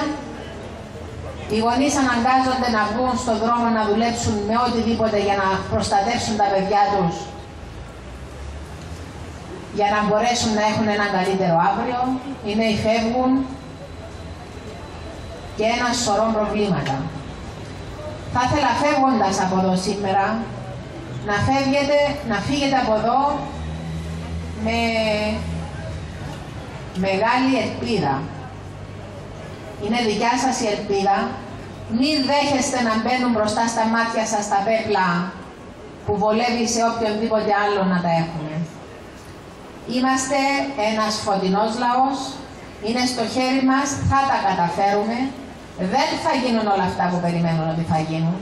Οι γονείς αναγκάζονται να βγουν στον δρόμο να δουλέψουν με οτιδήποτε για να προστατεύσουν τα παιδιά τους, για να μπορέσουν να έχουν έναν καλύτερο αύριο. Οι νέοι φεύγουν και ένα σωρό προβλήματα. Θα ήθελα φεύγοντας από εδώ σήμερα να φύγετε από εδώ με μεγάλη ελπίδα. Είναι δικιά σας η ελπίδα. Μην δέχεστε να μπαίνουν μπροστά στα μάτια σας τα πέπλα που βολεύει σε οποιονδήποτε άλλο να τα έχουμε. Είμαστε ένας φωτεινός λαός. Είναι στο χέρι μας, θα τα καταφέρουμε. Δεν θα γίνουν όλα αυτά που περιμένουν ότι θα γίνουν.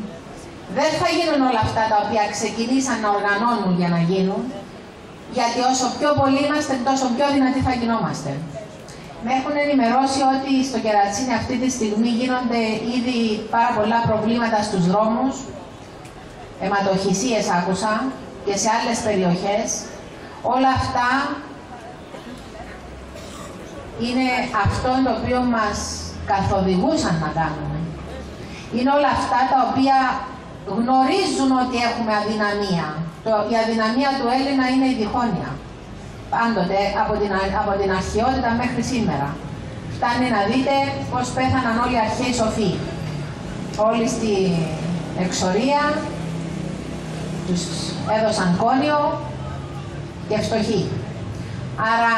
Δεν θα γίνουν όλα αυτά τα οποία ξεκινήσαν να οργανώνουν για να γίνουν. Γιατί όσο πιο πολλοί είμαστε, τόσο πιο δυνατοί θα γινόμαστε. Με έχουν ενημερώσει ότι στο Κερατσίνι αυτή τη στιγμή γίνονται ήδη πάρα πολλά προβλήματα στους δρόμους. Αιματοχυσίες άκουσα και σε άλλες περιοχές. Όλα αυτά είναι αυτό το οποίο μας καθοδηγούσαν να κάνουμε. Είναι όλα αυτά τα οποία γνωρίζουν ότι έχουμε αδυναμία. Η αδυναμία του Έλληνα είναι η διχόνοια. Πάντοτε, από την αρχαιότητα μέχρι σήμερα. Φτάνει να δείτε πώς πέθαναν όλοι οι αρχαίοι σοφοί. Όλοι στη εξορία, τους έδωσαν κόνιο και φτωχοί. Άρα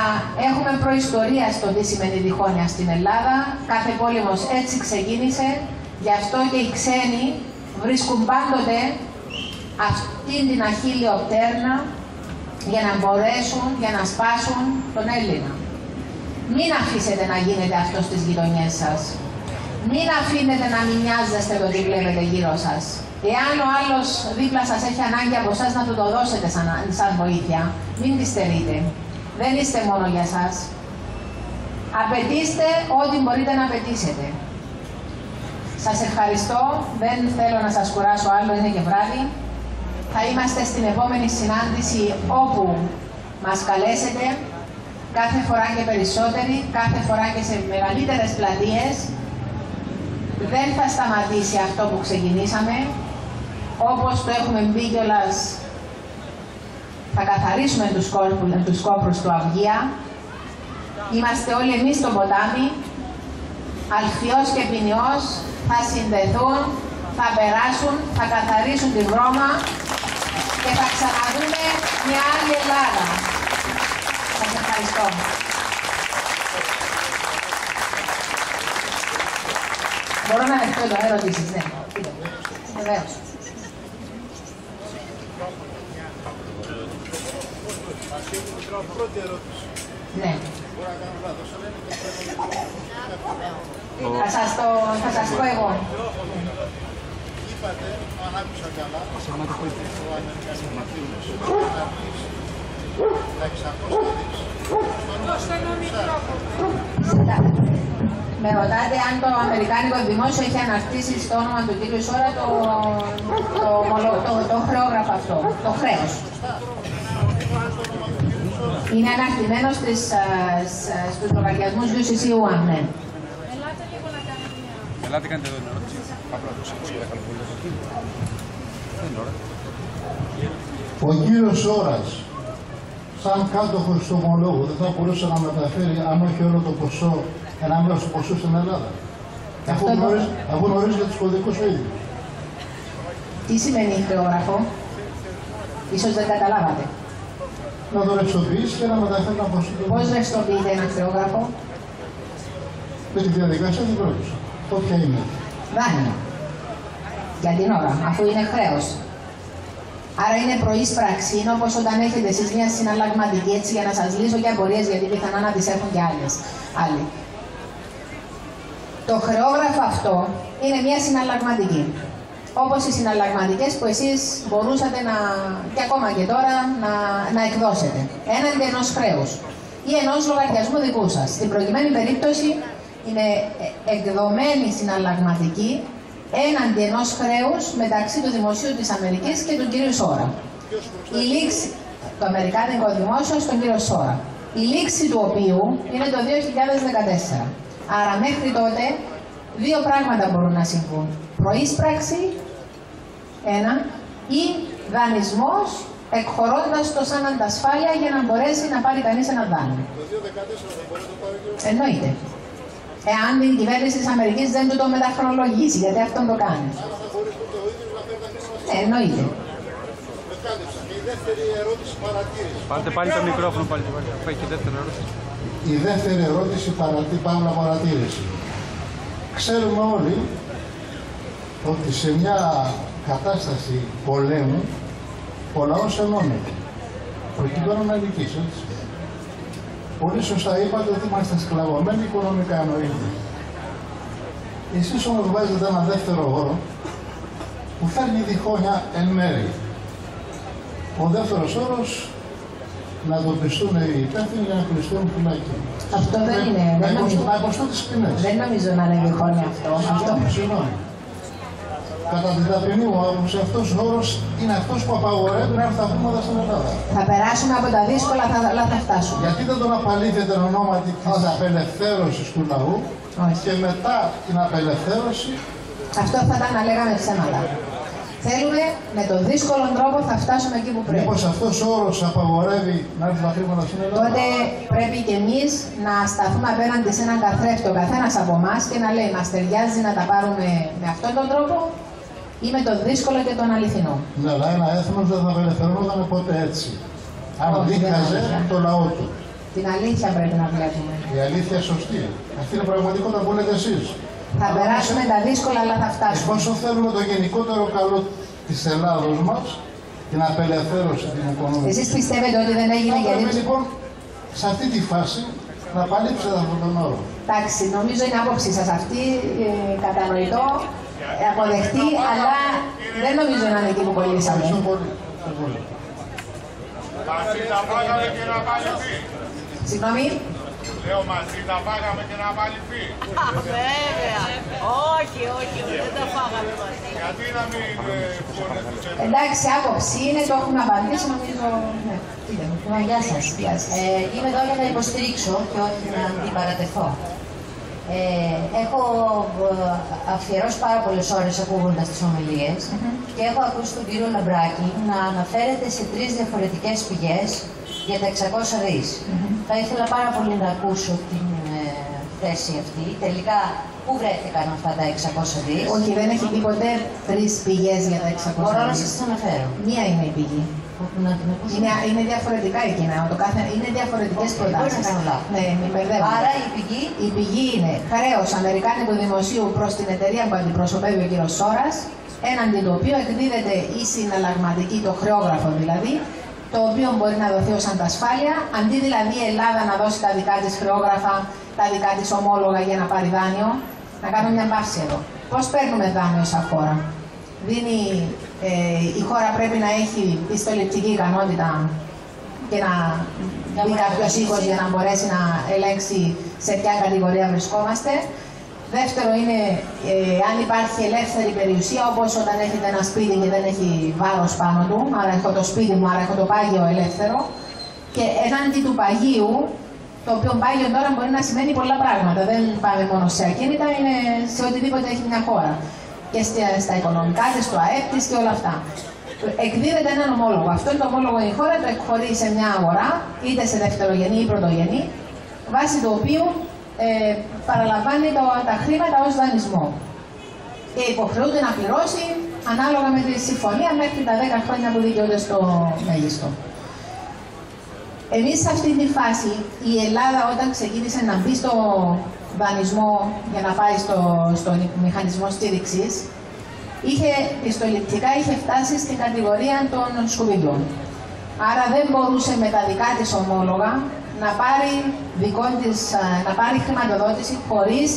έχουμε προϊστορία στο τι σημαίνει διχόνοια στην Ελλάδα. Κάθε πόλεμος έτσι ξεκίνησε. Γι' αυτό και οι ξένοι βρίσκουν πάντοτε αυτήν την αχίλλειο πτέρνα για να μπορέσουν, για να σπάσουν τον Έλληνα. Μην αφήσετε να γίνεται αυτό στις γειτονιές σας. Μην αφήνετε να μην νοιάζεστε το τι βλέπετε γύρω σας. Εάν ο άλλος δίπλα σας έχει ανάγκη από εσάς να του το δώσετε σαν βοήθεια, μην τη στερείτε. Δεν είστε μόνο για σας. Απαιτήστε ό,τι μπορείτε να απαιτήσετε. Σας ευχαριστώ. Δεν θέλω να σας κουράσω άλλο, είναι και βράδυ. Θα είμαστε στην επόμενη συνάντηση όπου μας καλέσετε, κάθε φορά και περισσότεροι, κάθε φορά και σε μεγαλύτερες πλατείες. Δεν θα σταματήσει αυτό που ξεκινήσαμε. Όπως το έχουμε μπει κιόλας, θα καθαρίσουμε τους κόπρους του Αυγία. Είμαστε όλοι εμείς στο ποτάμι. Αλφιός και ποινιός θα συνδεθούν, θα περάσουν, θα καθαρίσουν τη βρώμα και θα ξαναδούμε μια άλλη Ελλάδα. Σας ευχαριστώ. Μπορώ να δεχτώ το ερωτήσεις, ναι. Βεβαίως. Πρώτη ερώτηση. Ναι. Μπορεί να κάνω λάθος, αλλά είναι Θα σας πω εγώ. Είπατε, αν άκουσα καλά, ο Αμερικανικός τα 600 δις. Με ρωτάτε αν το Αμερικάνικο Δημόσιο έχει αναρτήσει στο όνομα του κ. Σόρα το χρεόγραφο αυτό, το χρέος. Είναι αναρτημένο στους λογαριασμούς UCC1, ναι. Ελάτε κάνετε εδώ την ερώτηση. Ο κύριος Σόρας, σαν κάτοχος του ομολόγου, δεν θα μπορούσε να μεταφέρει, αν όχι όλο το ποσό, ένα μέρος του ποσού στην Ελλάδα. Αφού γνωρίζει για τους κωδικούς ο ίδιος. Τι σημαίνει χρεόγραφο? Ίσως δεν καταλάβατε. Να το ρευστοποιήσει και να μεταφέρει ένα ποσό. Πώς ρευστοποιείται ένα χρεόγραφο? Με τη διαδικασία την πρόκειται. Όποια είναι. Δάνειο. Για την ώρα, αφού είναι χρέος. Άρα είναι προείσπραξη, είναι όπως όταν έχετε εσείς μια συναλλαγματική, έτσι για να σας λύσω και απορίες, γιατί πιθανά να τις έχουν και άλλοι. Το χρεόγραφο αυτό είναι μια συναλλαγματική. Όπως οι συναλλαγματικές που εσείς μπορούσατε και ακόμα και τώρα να εκδώσετε. Έναντι ενός χρέους ή ενός λογαριασμού δικού σας. Στην προκειμένη περίπτωση είναι εκδομένη συναλλαγματική έναντι ενός χρέους μεταξύ του Δημοσίου της Αμερικής και του κύριου Σόρα. Η λήξη, το Αμερικάνικο Δημόσιο στον κύριο Σόρα. Η λήξη του οποίου είναι το 2014. Άρα μέχρι τότε δύο πράγματα μπορούν να συμβούν. Προείσπραξη, ένα, ή δανεισμός εκχωρώντας το σαν αντασφάλεια για να μπορέσει να πάρει κανείς ένα δάνειο. Το 2014 δεν μπορεί να το πάρει και εννοείται. Εάν η κυβέρνηση της Αμερικής δεν του το μεταχρονολογήσει, γιατί αυτόν το κάνει. άρα θα μπορεί το ίδιο να φέρει κανείς. Εννοείται. Με κάλυψα. Και η δεύτερη ερώτηση παρατήρηση. Πάρτε πάλι το μικρόφωνο πάλι. Πάει και η δεύτερη ερώτηση. Η δεύτερη ερώτηση παρατήρηση. Ξέρουμε όλοι ότι σε μια κατάσταση πολέμου ο λαός ενώνεται. Προκειμένου να νικήσει, έτσι. Πολύ σωστά είπατε ότι είμαστε σκλαβωμένοι οικονομικά, εννοείται. Εσείς όμως βάζετε ένα δεύτερο όρο που φέρνει διχόνοια εν μέρη. Ο δεύτερος όρος να το πιστούν οι υπεύθυνοι για να κλειστούν φυλάκι. Αυτό δεν είναι. Να υποστούν τις ποινές. Δεν νομίζω να είναι διχόνοια αυτό. Συγγνώμη. Κατά την ταπεινή μου άποψη, αυτός ο όρος είναι αυτός που απαγορεύει να έρθουν τα χρήματα στην Ελλάδα. Θα περάσουμε από τα δύσκολα, αλλά θα φτάσουμε. Γιατί δεν τον απαλήφεται ονόματι της απελευθέρωσης του λαού και μετά την απελευθέρωση. Αυτό θα ήταν να λέγαμε ψέματα. Θέλουμε με τον δύσκολο τρόπο θα φτάσουμε εκεί που πρέπει. Μήπως αυτός ο όρος απαγορεύει να έρθουν τα χρήματα στην Ελλάδα. Τότε πρέπει και εμείς να σταθούμε απέναντι σε έναν καθρέφτη ο καθένας από εμάς και να λέει μας ταιριάζει να τα πάρουμε με αυτόν τον τρόπο ή με τον δύσκολο και τον αληθινό. Ναι, αλλά ένα έθνος δεν θα απελευθερωνόταν ποτέ έτσι. Αν δίκαζε το λαό του. Την αλήθεια πρέπει να βλέπουμε. Η αλήθεια σωστή. Αυτή είναι η πραγματικότητα που λέτε εσείς. Θα περάσουμε τα δύσκολα, αλλά θα φτάσουμε. Εφόσον θέλουμε το γενικότερο καλό της Ελλάδος μας, την απελευθέρωση την οικονομική. Εσείς πιστεύετε ότι δεν έγινε γιατί. γιατί. Λοιπόν, σε αυτή τη φάση να παλέψετε αυτόν τον όρο. Εντάξει, νομίζω είναι άποψή σας αυτή, κατανοητό, αποδεκτή, αλλά δεν νομίζω να είναι εκεί που κολλήσαμε. Ευχαριστώ πολύ. Μαζί τα πάγαμε και να παληθεί. Συγγνώμη. Λέω μαζί τα πάγαμε και να παληθεί. Βέβαια. Όχι, δεν τα φάγαμε μαζί. Γιατί να μην πονεθούσε. Εντάξει, άποψη είναι, το έχουμε απαντήσει, νομίζω. Ναι, γεια σας. Είμαι εδώ για να υποστηρίξω και όχι να αντιπαρατεθώ. Έχω αφιερώσει πάρα πολλές ώρες ακούγοντας τις ομιλίες και έχω ακούσει τον κύριο Λαμπράκη να αναφέρεται σε 3 διαφορετικές πηγές για τα 600 δις. Θα ήθελα πάρα πολύ να ακούσω την θέση αυτή. Τελικά, πού βρέθηκαν αυτά τα 600 δις. Όχι, δεν έχει πει ποτέ 3 πηγές για τα 600 δις. Μπορώ να σας τις αναφέρω. Μία είναι η πηγή. Είναι διαφορετικά εκείνα. Είναι διαφορετικές προτάσεις. Ναι, μην μπερδεύουμε. Άρα η πηγή. Η πηγή είναι χρέος Αμερικάνικου Δημοσίου προς την εταιρεία που αντιπροσωπεύει ο κύριος Σόρας, έναντι του οποίου εκδίδεται η συναλλαγματική, το χρεόγραφο δηλαδή, το οποίο μπορεί να δοθεί ως αντασφάλεια, αντί δηλαδή η Ελλάδα να δώσει τα δικά της χρεόγραφα, τα δικά της ομόλογα για να πάρει δάνειο. Να κάνω μια παύση εδώ. Πώς παίρνουμε δάνειο σαν χώρα? Η χώρα πρέπει να έχει πιστοληπτική ικανότητα και να μπει κάποιος οίκος για να μπορέσει να ελέγξει σε ποια κατηγορία βρισκόμαστε. Δεύτερο είναι αν υπάρχει ελεύθερη περιουσία, όπως όταν έχετε ένα σπίτι και δεν έχει βάρος πάνω του, άρα έχω το σπίτι μου, άρα έχω το πάγιο ελεύθερο. Και ενάντια του παγίου, το οποίο πάγιο τώρα μπορεί να σημαίνει πολλά πράγματα. Δεν πάμε μόνο σε ακίνητα, είναι σε οτιδήποτε έχει μια χώρα. Και στα οικονομικά της, στο ΑΕΠ της και όλα αυτά. Εκδίδεται έναν ομόλογο. Αυτό το ομόλογο η χώρα το εκχωρεί σε μια αγορά, είτε σε δευτερογενή ή πρωτογενή, βάσει του οποίου παραλαμβάνει τα χρήματα ως δανεισμό. Και υποχρεούται να πληρώσει ανάλογα με τη συμφωνία μέχρι τα 10 χρόνια που δικαιούται στο μέγιστο. Εμείς σε αυτή τη φάση, η Ελλάδα όταν ξεκίνησε να μπει στο δανεισμό για να πάει στο μηχανισμό στήριξης, πιστοληπτικά είχε φτάσει στην κατηγορία των σκουπιδιών. Άρα δεν μπορούσε με τα δικά της ομόλογα να πάρει χρηματοδότηση χωρίς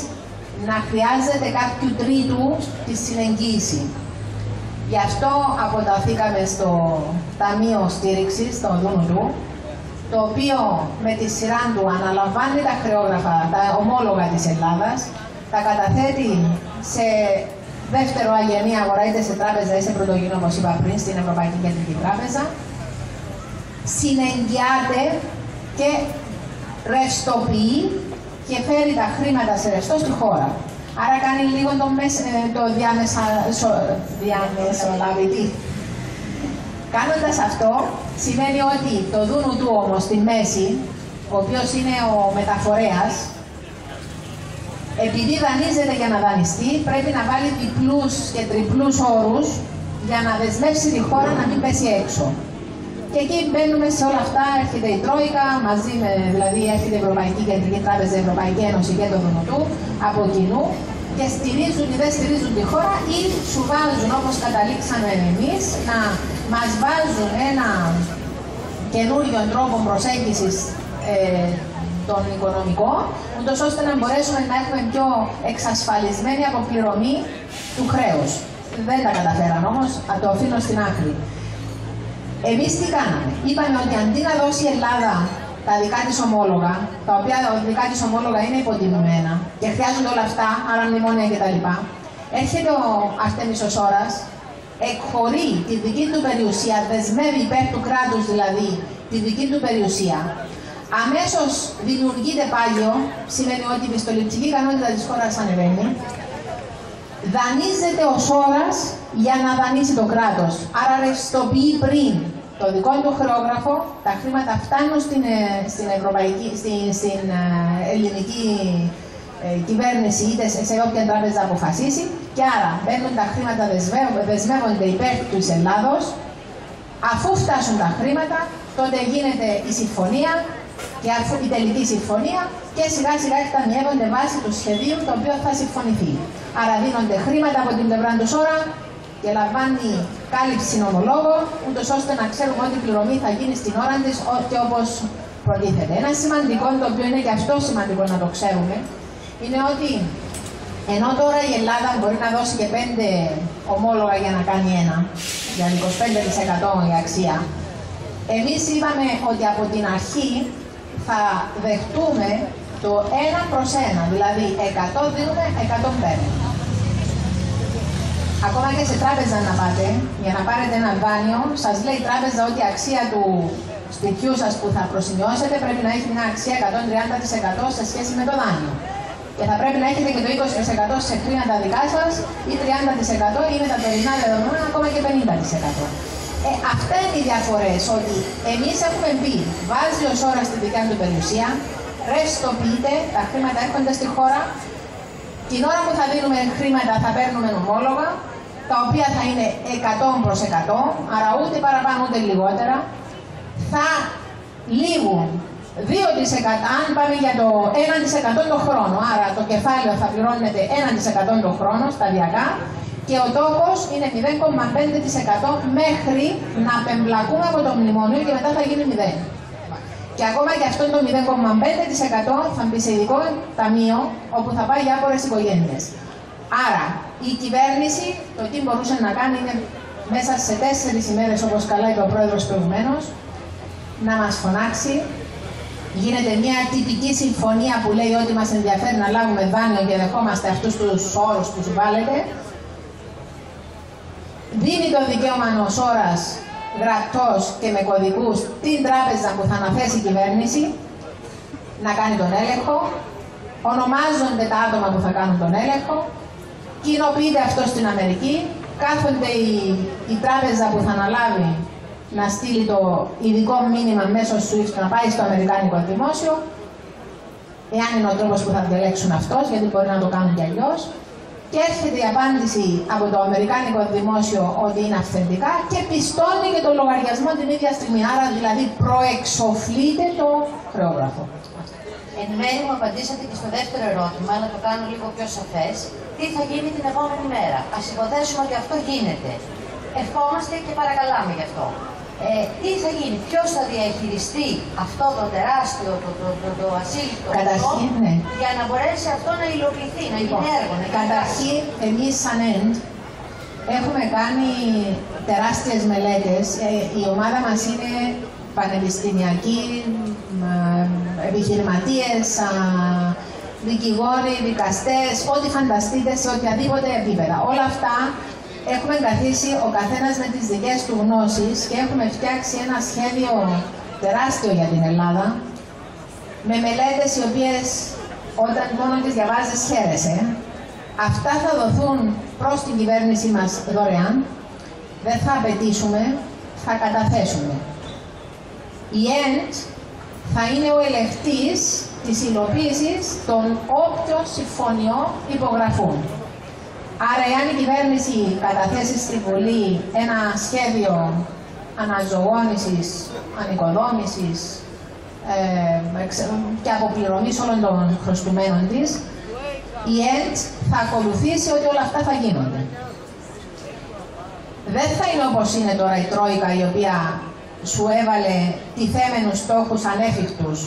να χρειάζεται κάποιου τρίτου τη συνεγγύηση. Γι' αυτό αποταθήκαμε στο Ταμείο Στήριξης, στο Δούνου, το οποίο με τη σειρά του αναλαμβάνει τα χρεόγραφα, τα ομόλογα της Ελλάδας, τα καταθέτει σε δεύτερο αγενή αγορά, είτε σε τράπεζα ή σε πρωτογενή, όπως είπα πριν, στην Ευρωπαϊκή Κεντρική Τράπεζα, συνεγγυάται και ρευστοποιεί και φέρει τα χρήματα σε ρευστό στη χώρα. Άρα κάνει λίγο το διαμεσολαβητή. Κάνοντας αυτό, σημαίνει ότι το δούνου του όμως στη μέση, ο οποίος είναι ο μεταφορέας, επειδή δανείζεται για να δανειστεί, πρέπει να βάλει διπλούς και τριπλούς όρους για να δεσμεύσει τη χώρα να μην πέσει έξω. Και εκεί μπαίνουμε σε όλα αυτά, έρχεται η Τρόικα, μαζί με, δηλαδή έρχεται η Ευρωπαϊκή Κεντρική Τράπεζα, η Ευρωπαϊκή Ένωση και το δούνου του, από κοινού, και στηρίζουν ή δεν στηρίζουν τη χώρα ή σου βάζουν, όπως καταλήξαμε εμείς, να μας βάζουν ένα καινούριο τρόπο προσέγγισης των οικονομικών, ούτως ώστε να μπορέσουμε να έχουμε πιο εξασφαλισμένη αποπληρωμή του χρέους. Δεν τα καταφέραν όμως, το αφήνω στην άκρη. Εμείς τι κάναμε? Είπαμε ότι αντί να δώσει η Ελλάδα τα δικά της ομόλογα, τα οποία τα δικά της ομόλογα είναι υποτιμημένα και χρειάζονται όλα αυτά, άρα μνημόνια κτλ. Έρχεται ο Αρτέμις ο Σόρας, εκχωρεί τη δική του περιουσία, δεσμεύει υπέρ του κράτους δηλαδή τη δική του περιουσία. Αμέσως δημιουργείται πάγιο, σημαίνει ότι η πιστοληπτική ικανότητα της χώρας ανεβαίνει. Δανείζεται ο Σόρας για να δανείσει το κράτος, άρα ρευστοποιεί πριν το δικό του χρεόγραφο, τα χρήματα φτάνουν στην ελληνική κυβέρνηση είτε σε όποια τράπεζα αποφασίσει, και άρα μπαίνουν τα χρήματα, δεσμεύονται υπέρ της Ελλάδος. Αφού φτάσουν τα χρήματα, τότε γίνεται η συμφωνία, και η τελική συμφωνία, και σιγά σιγά εκταμιεύονται βάσει του σχεδίου το οποίο θα συμφωνηθεί. Άρα δίνονται χρήματα από την πλευρά του Σόρα και λαμβάνει κάλυψη νομολόγο, ούτως ώστε να ξέρουμε ότι η πληρωμή θα γίνει στην ώρα της και όπως προτίθεται. Ένα σημαντικό, το οποίο είναι και αυτό σημαντικό να το ξέρουμε, είναι ότι ενώ τώρα η Ελλάδα μπορεί να δώσει και 5 ομόλογα για να κάνει ένα, για 25% η αξία, εμείς είπαμε ότι από την αρχή θα δεχτούμε το 1/1, δηλαδή 100 δίνουμε, 100 παίρνουμε. Ακόμα και σε τράπεζα να πάτε, για να πάρετε ένα δάνειο, σας λέει η τράπεζα ότι η αξία του σπιτιού σας που θα προσημειώσετε πρέπει να έχει μια αξία 130% σε σχέση με το δάνειο. Και θα πρέπει να έχετε και το 20% σε χρήματα δικά σας ή 30% ή με τα τωρινά δεδομένα ακόμα και 50%. Αυτά είναι οι διαφορές, ότι εμείς έχουμε πει, βάζει ο Σόρας στη δικιά του περιουσία, ρευστοποιείται, τα χρήματα έρχονται στη χώρα, την ώρα που θα δίνουμε χρήματα θα παίρνουμε ομόλογα, τα οποία θα είναι 100%, άρα ούτε παραπάνω ούτε λιγότερα, θα λήγουν 2%, αν πάμε για το 1% το χρόνο, άρα το κεφάλαιο θα πληρώνεται 1% το χρόνο σταδιακά, Και ο τόκος είναι 0,5% μέχρι να απεμπλακούμε από το μνημόνιο και μετά θα γίνει 0. Και ακόμα και αυτό το 0,5% θα μπει σε ειδικό ταμείο όπου θα πάει για άπορες οικογένειες. Άρα η κυβέρνηση το τι μπορούσε να κάνει είναι μέσα σε 4 ημέρες, όπως καλά είπε ο πρόεδρος προηγουμένως, να μας φωνάξει. Γίνεται μια τυπική συμφωνία που λέει ότι μας ενδιαφέρει να λάβουμε δάνειο και δεχόμαστε αυτούς τους όρους που σου βάλετε. Δίνει το δικαίωμα ενός όρας γραπτός και με κωδικούς την τράπεζα που θα αναθέσει η κυβέρνηση να κάνει τον έλεγχο. Ονομάζονται τα άτομα που θα κάνουν τον έλεγχο. Κοινοποιείται αυτό στην Αμερική. Κάθονται η τράπεζα που θα αναλάβει να στείλει το ειδικό μήνυμα μέσω SWIFT να πάει στο αμερικάνικο δημόσιο, εάν είναι ο τρόπος που θα διαλέξουν αυτός, γιατί μπορεί να το κάνουν κι αλλιώς. Και έρχεται η απάντηση από το αμερικάνικο δημόσιο ότι είναι αυθεντικά και πιστώνει και το λογαριασμό την ίδια στιγμή. Άρα δηλαδή προεξοφλείται το χρεόγραφο. Εν μέρει μου απαντήσατε και στο δεύτερο ερώτημα, να το κάνω λίγο πιο σαφές. Τι θα γίνει την επόμενη μέρα? Ας υποθέσουμε ότι αυτό γίνεται. Ευχόμαστε και παρακαλάμε γι' αυτό. Τι θα γίνει, ποιος θα διαχειριστεί αυτό το τεράστιο, το ασύλληπτο ποσό, ναι, για να μπορέσει αυτό να υλοποιηθεί, να γίνει έργο, να γίνει. Καταρχήν, εμείς σαν ΕΝΤ έχουμε κάνει τεράστιες μελέτες. Η ομάδα μας είναι πανεπιστημιακοί, επιχειρηματίες, δικηγόροι, δικαστές, ό,τι φανταστείτε σε οποιαδήποτε επίπεδα. Όλα αυτά έχουμε καθίσει ο καθένας με τις δικές του γνώσεις και έχουμε φτιάξει ένα σχέδιο τεράστιο για την Ελλάδα, με μελέτες οι οποίες όταν μόνο τις διαβάζεις χαίρεσαι. Αυτά θα δοθούν προς την κυβέρνηση μας δωρεάν, δεν θα απαιτήσουμε, θα καταθέσουμε. Η ΕΝΤ θα είναι ο ελεγκτής της υλοποίησης των όποιων συμφωνιών υπογραφούν. Άρα, εάν η κυβέρνηση καταθέσει στην Βουλή ένα σχέδιο αναζωογόνησης, ανοικοδόμησης και αποπληρωμής όλων των χρωστουμένων της, η ΕΝΤ θα ακολουθήσει ότι όλα αυτά θα γίνονται. Δεν θα είναι όπως είναι τώρα η Τρόικα, η οποία σου έβαλε τιθέμενους στόχους ανέφικτους.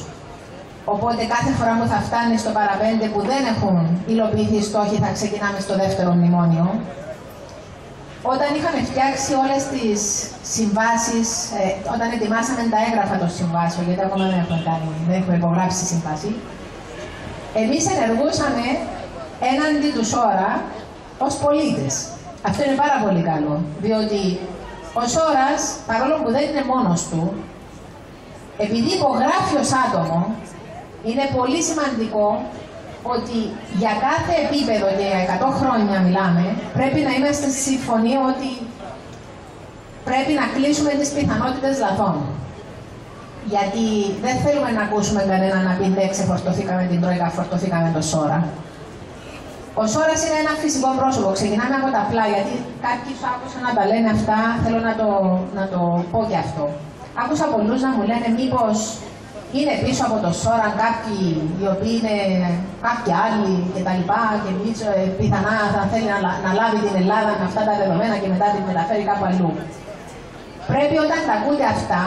Οπότε κάθε φορά που θα φτάνει στο παραπέντε που δεν έχουν υλοποιηθεί οι στόχοι, θα ξεκινάμε στο δεύτερο μνημόνιο. Όταν είχαμε φτιάξει όλες τις συμβάσεις, όταν ετοιμάσαμε τα έγγραφα των συμβάσεων, γιατί ακόμα δεν έχουμε υπογράψει σύμβαση, εμείς ενεργούσαμε έναντι του ΣΟΡΑ ως πολίτες. Αυτό είναι πάρα πολύ καλό, διότι ο ΣΟΡΑς, παρόλο που δεν είναι μόνος του, επειδή υπογράφει ως άτομο, είναι πολύ σημαντικό ότι για κάθε επίπεδο, και για 100 χρόνια μιλάμε, πρέπει να είμαστε στη συμφωνία ότι πρέπει να κλείσουμε τις πιθανότητες λαθών. Γιατί δεν θέλουμε να ακούσουμε κανέναν να πει «Ναι, ξεφορτωθήκαμε την Τρόικα, φορτωθήκαμε το ΣΟΡΑ». Ο ΣΟΡΑς είναι ένα φυσικό πρόσωπο. Ξεκινάμε από τα απλά, γιατί κάποιοι σου άκουσαν να τα λένε αυτά, θέλω να το πω και αυτό. Άκουσα πολλούς να μου λένε μήπως είναι πίσω από το ΣΟΡΑ κάποιοι οι οποίοι είναι κάποιοι άλλοι κτλ. Και πιθανά θα θέλει να λάβει την Ελλάδα με αυτά τα δεδομένα και μετά την μεταφέρει κάπου αλλού. Πρέπει όταν τα ακούτε αυτά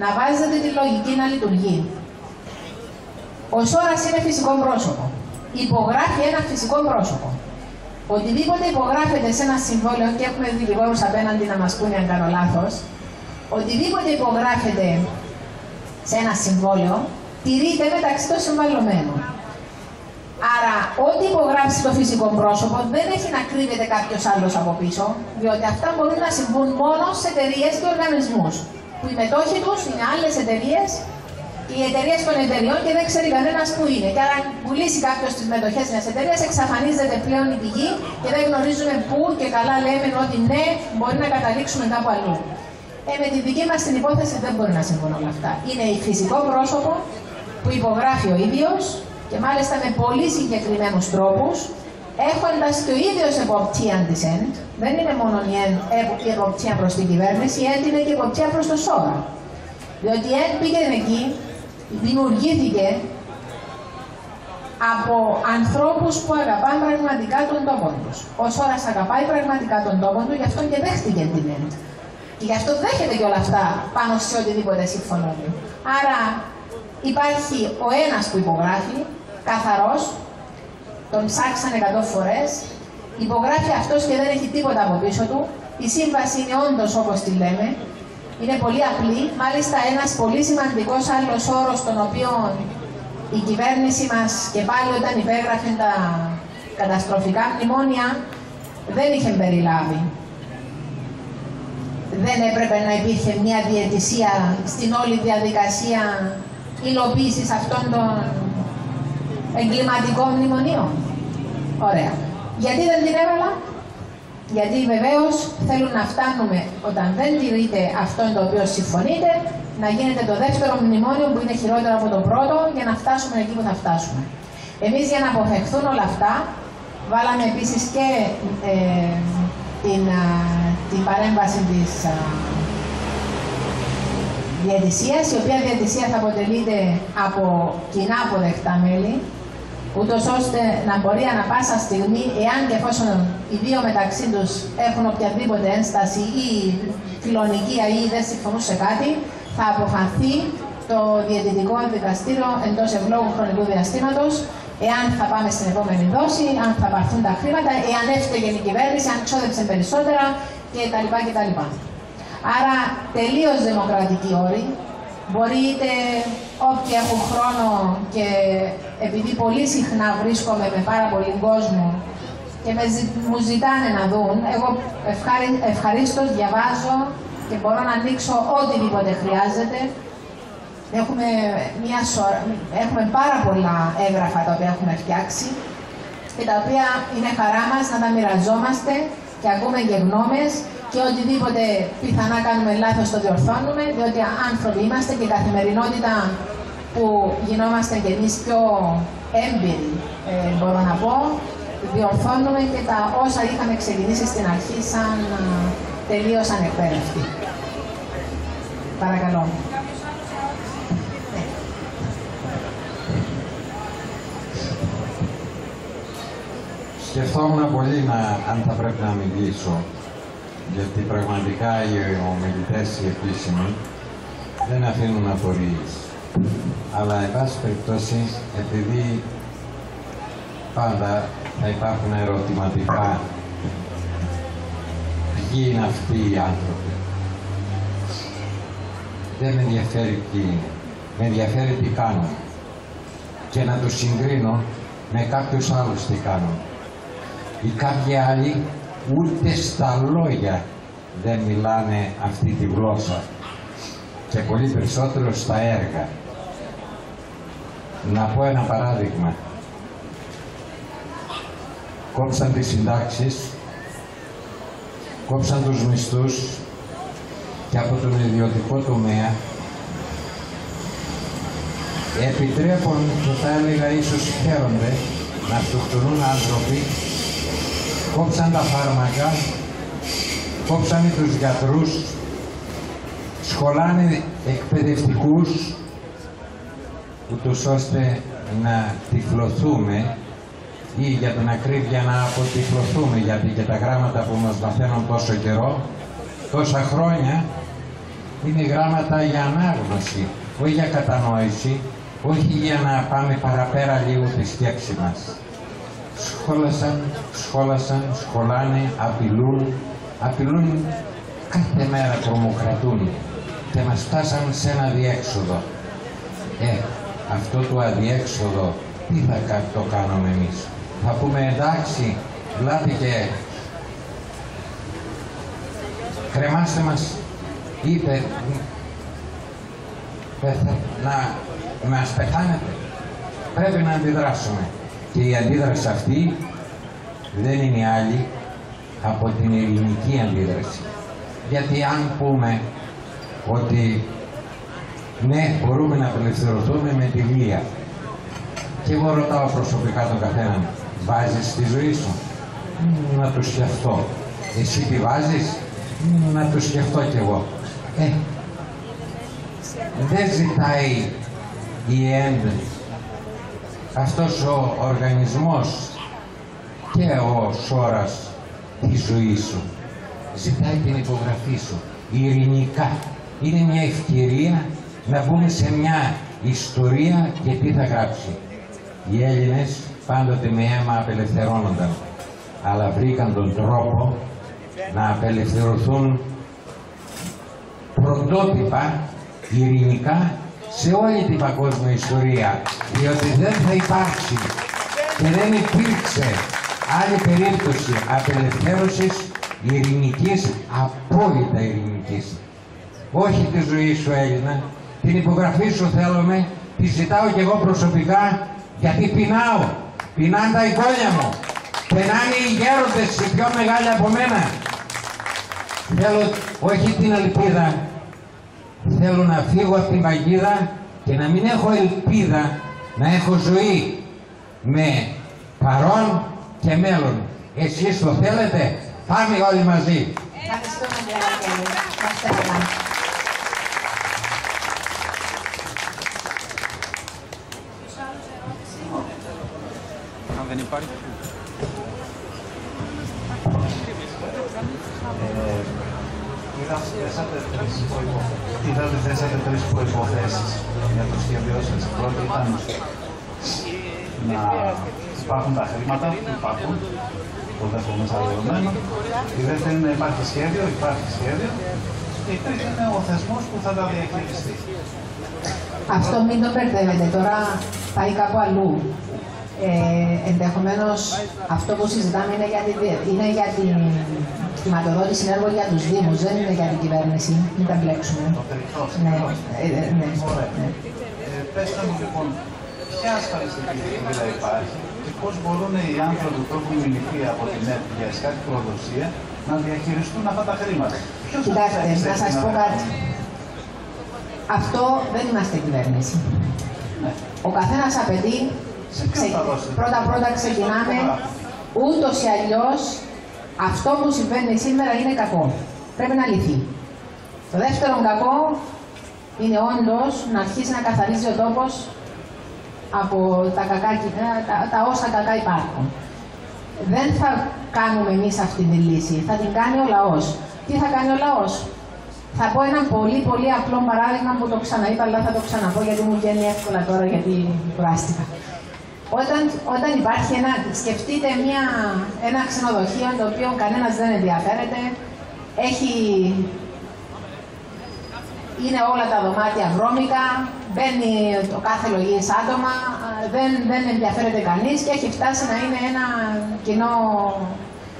να βάζετε τη λογική να λειτουργεί. Ο ΣΟΡΑς είναι φυσικό πρόσωπο. Υπογράφει ένα φυσικό πρόσωπο. Οτιδήποτε υπογράφεται σε ένα συμβόλαιο, και έχουμε δικηγόρους απέναντι να μας πούνε αν κάνω λάθος, οτιδήποτε υπογράφεται σε ένα συμβόλαιο, τηρείται μεταξύ των συμβαλλομένων. Άρα, ό,τι υπογράψει το φυσικό πρόσωπο δεν έχει να κρύβεται κάποιος άλλος από πίσω, διότι αυτά μπορούν να συμβούν μόνο σε εταιρείες και οργανισμούς, που οι μετόχοι τους είναι άλλες εταιρείες, οι εταιρείες των εταιρεών και δεν ξέρει κανένας που είναι. Και αν πουλήσει κάποιος τις μετοχές μιας εταιρείας, εξαφανίζεται πλέον η πηγή και δεν γνωρίζουμε πού, και καλά λέμε ότι ναι, μπορεί να καταλήξουμε κάπου αλλού. Με τη δική μας την υπόθεση δεν μπορεί να συμβούν όλα αυτά. Είναι φυσικό πρόσωπο που υπογράφει ο ίδιος και μάλιστα με πολύ συγκεκριμένους τρόπους, έχοντας και ο ίδιος εποπτεία της ΕΝΤ. Δεν είναι μόνο η εποπτεία προς την κυβέρνηση, η ΕΝΤ είναι και η εποπτεία προς το ΣΟΡΑ. Διότι η ΕΝΤ πήγαινε εκεί, δημιουργήθηκε από ανθρώπους που αγαπάνε πραγματικά τον τόπο τους. Ο Σόρας αγαπάει πραγματικά τον τόπο του, γι' αυτό και δέχτηκε την ΕΝΤ. Και γι' αυτό δέχεται και όλα αυτά πάνω σε οτιδήποτε συμφωνούν. Άρα υπάρχει ο ένας που υπογράφει, καθαρός, τον ψάξαν 100 φορές, υπογράφει αυτός και δεν έχει τίποτα από πίσω του. Η σύμβαση είναι όντως όπως τη λέμε, είναι πολύ απλή. Μάλιστα ένας πολύ σημαντικός άλλος όρος, τον οποίο η κυβέρνηση μας και πάλι όταν υπέγραφε τα καταστροφικά μνημόνια δεν είχε περιλάβει. Δεν έπρεπε να υπήρχε μια διαιτησία στην όλη διαδικασία υλοποίησης αυτών των εγκληματικών μνημονίων. Ωραία. Γιατί δεν την έβαλα? Γιατί βεβαίως θέλουν να φτάνουμε, όταν δεν τηρείται αυτό το οποίο συμφωνείτε, να γίνεται το δεύτερο μνημόνιο που είναι χειρότερο από το πρώτο για να φτάσουμε εκεί που θα φτάσουμε. Εμείς για να αποφευχθούν όλα αυτά, βάλαμε επίσης και την παρέμβαση της διαιτησίας, η οποία διαιτησία θα αποτελείται από κοινά αποδεκτά μέλη, ούτως ώστε να μπορεί ανα πάσα στιγμή, εάν και εφόσον οι δύο μεταξύ τους έχουν οποιαδήποτε ένσταση ή φιλονικία ή δεν συμφωνούν σε κάτι, θα αποφανθεί το διαιτητικό δικαστήριο εντός ευλόγου χρονικού διαστήματος, εάν θα πάμε στην επόμενη δόση, αν θα πάρθουν τα χρήματα, εάν έφταιγε η κυβέρνηση, αν ξόδεψε περισσότερα κτλ. Άρα τελείως δημοκρατικοί όροι. Μπορεί είτε όποιοι έχουν χρόνο, και επειδή πολύ συχνά βρίσκομαι με πάρα πολύ κόσμο και μου ζητάνε να δουν, εγώ ευχαρίστως διαβάζω και μπορώ να ανοίξω οτιδήποτε χρειάζεται. Έχουμε πάρα πολλά έγγραφα τα οποία έχουμε φτιάξει και τα οποία είναι χαρά μας να τα μοιραζόμαστε και ακούμε και γνώμες και οτιδήποτε πιθανά κάνουμε λάθος το διορθώνουμε, διότι άνθρωποι είμαστε και η καθημερινότητα που γινόμαστε κι εμείς πιο έμπειροι, μπορώ να πω, διορθώνουμε και τα όσα είχαμε ξεκινήσει στην αρχή σαν τελείως ανεκπαίδευτοι. Παρακαλώ. Σκεφτόμουν πολύ αν θα πρέπει να μιλήσω, γιατί πραγματικά οι ομιλητές οι επίσημοι δεν αφήνουν απορίες. Αλλά, εν πάση περιπτώσει, επειδή πάντα θα υπάρχουν ερωτηματικά, ποιοι είναι αυτοί οι άνθρωποι. Δεν με ενδιαφέρει ποιοι είναι. Με ενδιαφέρει τι κάνουν. Και να τους συγκρίνω με κάποιους άλλους τι κάνουν. Οι κάποιοι άλλοι ούτε στα λόγια δεν μιλάνε αυτή τη γλώσσα και πολύ περισσότερο στα έργα. Να πω ένα παράδειγμα. Κόψαν τις συντάξεις, κόψαν τους μισθούς και από τον ιδιωτικό τομέα επιτρέπουν, και θα έλεγα ίσως χαίρονται, να αυτοκτονούν άνθρωποι. Κόψαν τα φάρμακα, κόψανε τους γιατρούς, σχολάνε εκπαιδευτικούς, ούτως ώστε να τυφλωθούμε ή για την ακρίβεια να αποτυφλωθούμε, γιατί και τα γράμματα που μας μαθαίνουν τόσο καιρό, τόσα χρόνια, είναι γράμματα για ανάγνωση, όχι για κατανόηση, όχι για να πάμε παραπέρα λίγο τη σκέψη μας. Σχολάνε, απειλούν, κάθε μέρα τρομοκρατούν και μας φτάσαν σε ένα αδιέξοδο. Αυτό το αδιέξοδο τι θα το κάνουμε εμείς? Θα πούμε εντάξει, βλάπηκε, κρεμάστε μας, είπε να μας πεθάνετε. Πρέπει να αντιδράσουμε. Και η αντίδραση αυτή δεν είναι άλλη από την ελληνική αντίδραση. Γιατί αν πούμε ότι ναι, μπορούμε να απελευθερωθούμε με τη βία, και εγώ ρωτάω προσωπικά τον καθέναν, βάζεις στη ζωή σου? Να το σκεφτώ. Εσύ τη βάζεις? Να το σκεφτώ κι εγώ. Δεν ζητάει η ΕΝΤ αυτός ο οργανισμός και ο σώρας της ζωής σου ζητάει την υπογραφή σου ειρηνικά. Είναι μια ευκαιρία να μπούμε σε μια ιστορία και τι θα γράψει. Οι Έλληνες πάντοτε με αίμα απελευθερώνονταν, αλλά βρήκαν τον τρόπο να απελευθερωθούν πρωτότυπα, ειρηνικά, σε όλη την παγκόσμια ιστορία, διότι δεν θα υπάρξει και δεν υπήρξε άλλη περίπτωση απελευθέρωσης ειρηνικής, απόλυτα ειρηνικής. Όχι τη ζωή σου, Έλληνα, την υπογραφή σου θέλουμε, τη ζητάω κι εγώ προσωπικά, γιατί πεινάω, πεινάνε τα εγγόνια μου, πεινάνε οι γέροντες, οι πιο μεγάλοι από μένα. Θέλω όχι την ελπίδα, θέλω να φύγω από την παγίδα και να μην έχω ελπίδα, να έχω ζωή με παρόν και μέλλον. Εσείς το θέλετε, πάμε όλοι μαζί. Αν δεν υπάρχει. Θέσατε τρεις προϋποθέσεις για το σχέδιό σας. Η πρώτη ήταν να υπάρχουν τα χρήματα που υπάρχουν, το δεύτερο μέσα δεδομένο. Η δεύτερη είναι να υπάρχει σχέδιο, Και η τρίτη είναι ο θεσμός που θα τα διαχειριστεί. Αυτό μην το μπερδεύετε, τώρα πάει κάπου αλλού. Ενδεχομένως αυτό που συζητάμε είναι για την χρηματοδότηση έργων για τους Δήμους, δεν είναι για την κυβέρνηση. Μην τα μπλέξουμε. Πέστε μου λοιπόν, ποια ασφαλιστική θηρίδα υπάρχει και πώς μπορούν οι άνθρωποι που έχουν μηνυθεί από την ΕΠ για σκάφη προδοσία να διαχειριστούν αυτά τα χρήματα. Κοιτάξτε, να σας πω κάτι. Αυτό δεν είμαστε κυβέρνηση. Ο καθένας απαιτεί, πρώτα ξεκινάμε, ούτως ή αλλιώς αυτό που συμβαίνει σήμερα είναι κακό. Πρέπει να λυθεί. Το δεύτερο κακό είναι όντως να αρχίσει να καθαρίζει ο τόπος από τα όσα κακά υπάρχουν. Δεν θα κάνουμε εμείς αυτή τη λύση, θα την κάνει ο λαός. Τι θα κάνει ο λαός? Θα πω ένα πολύ απλό παράδειγμα που το ξαναείπα, αλλά θα το ξαναπώ γιατί μου βγαίνει εύκολα τώρα, γιατί κουράστηκα. Όταν υπάρχει σκεφτείτε ένα ξενοδοχείο το οποίο κανένας δεν ενδιαφέρεται, είναι όλα τα δωμάτια βρώμικα, μπαίνει το κάθε λογής άτομα, δεν ενδιαφέρεται κανείς και έχει φτάσει να είναι ένα κοινό,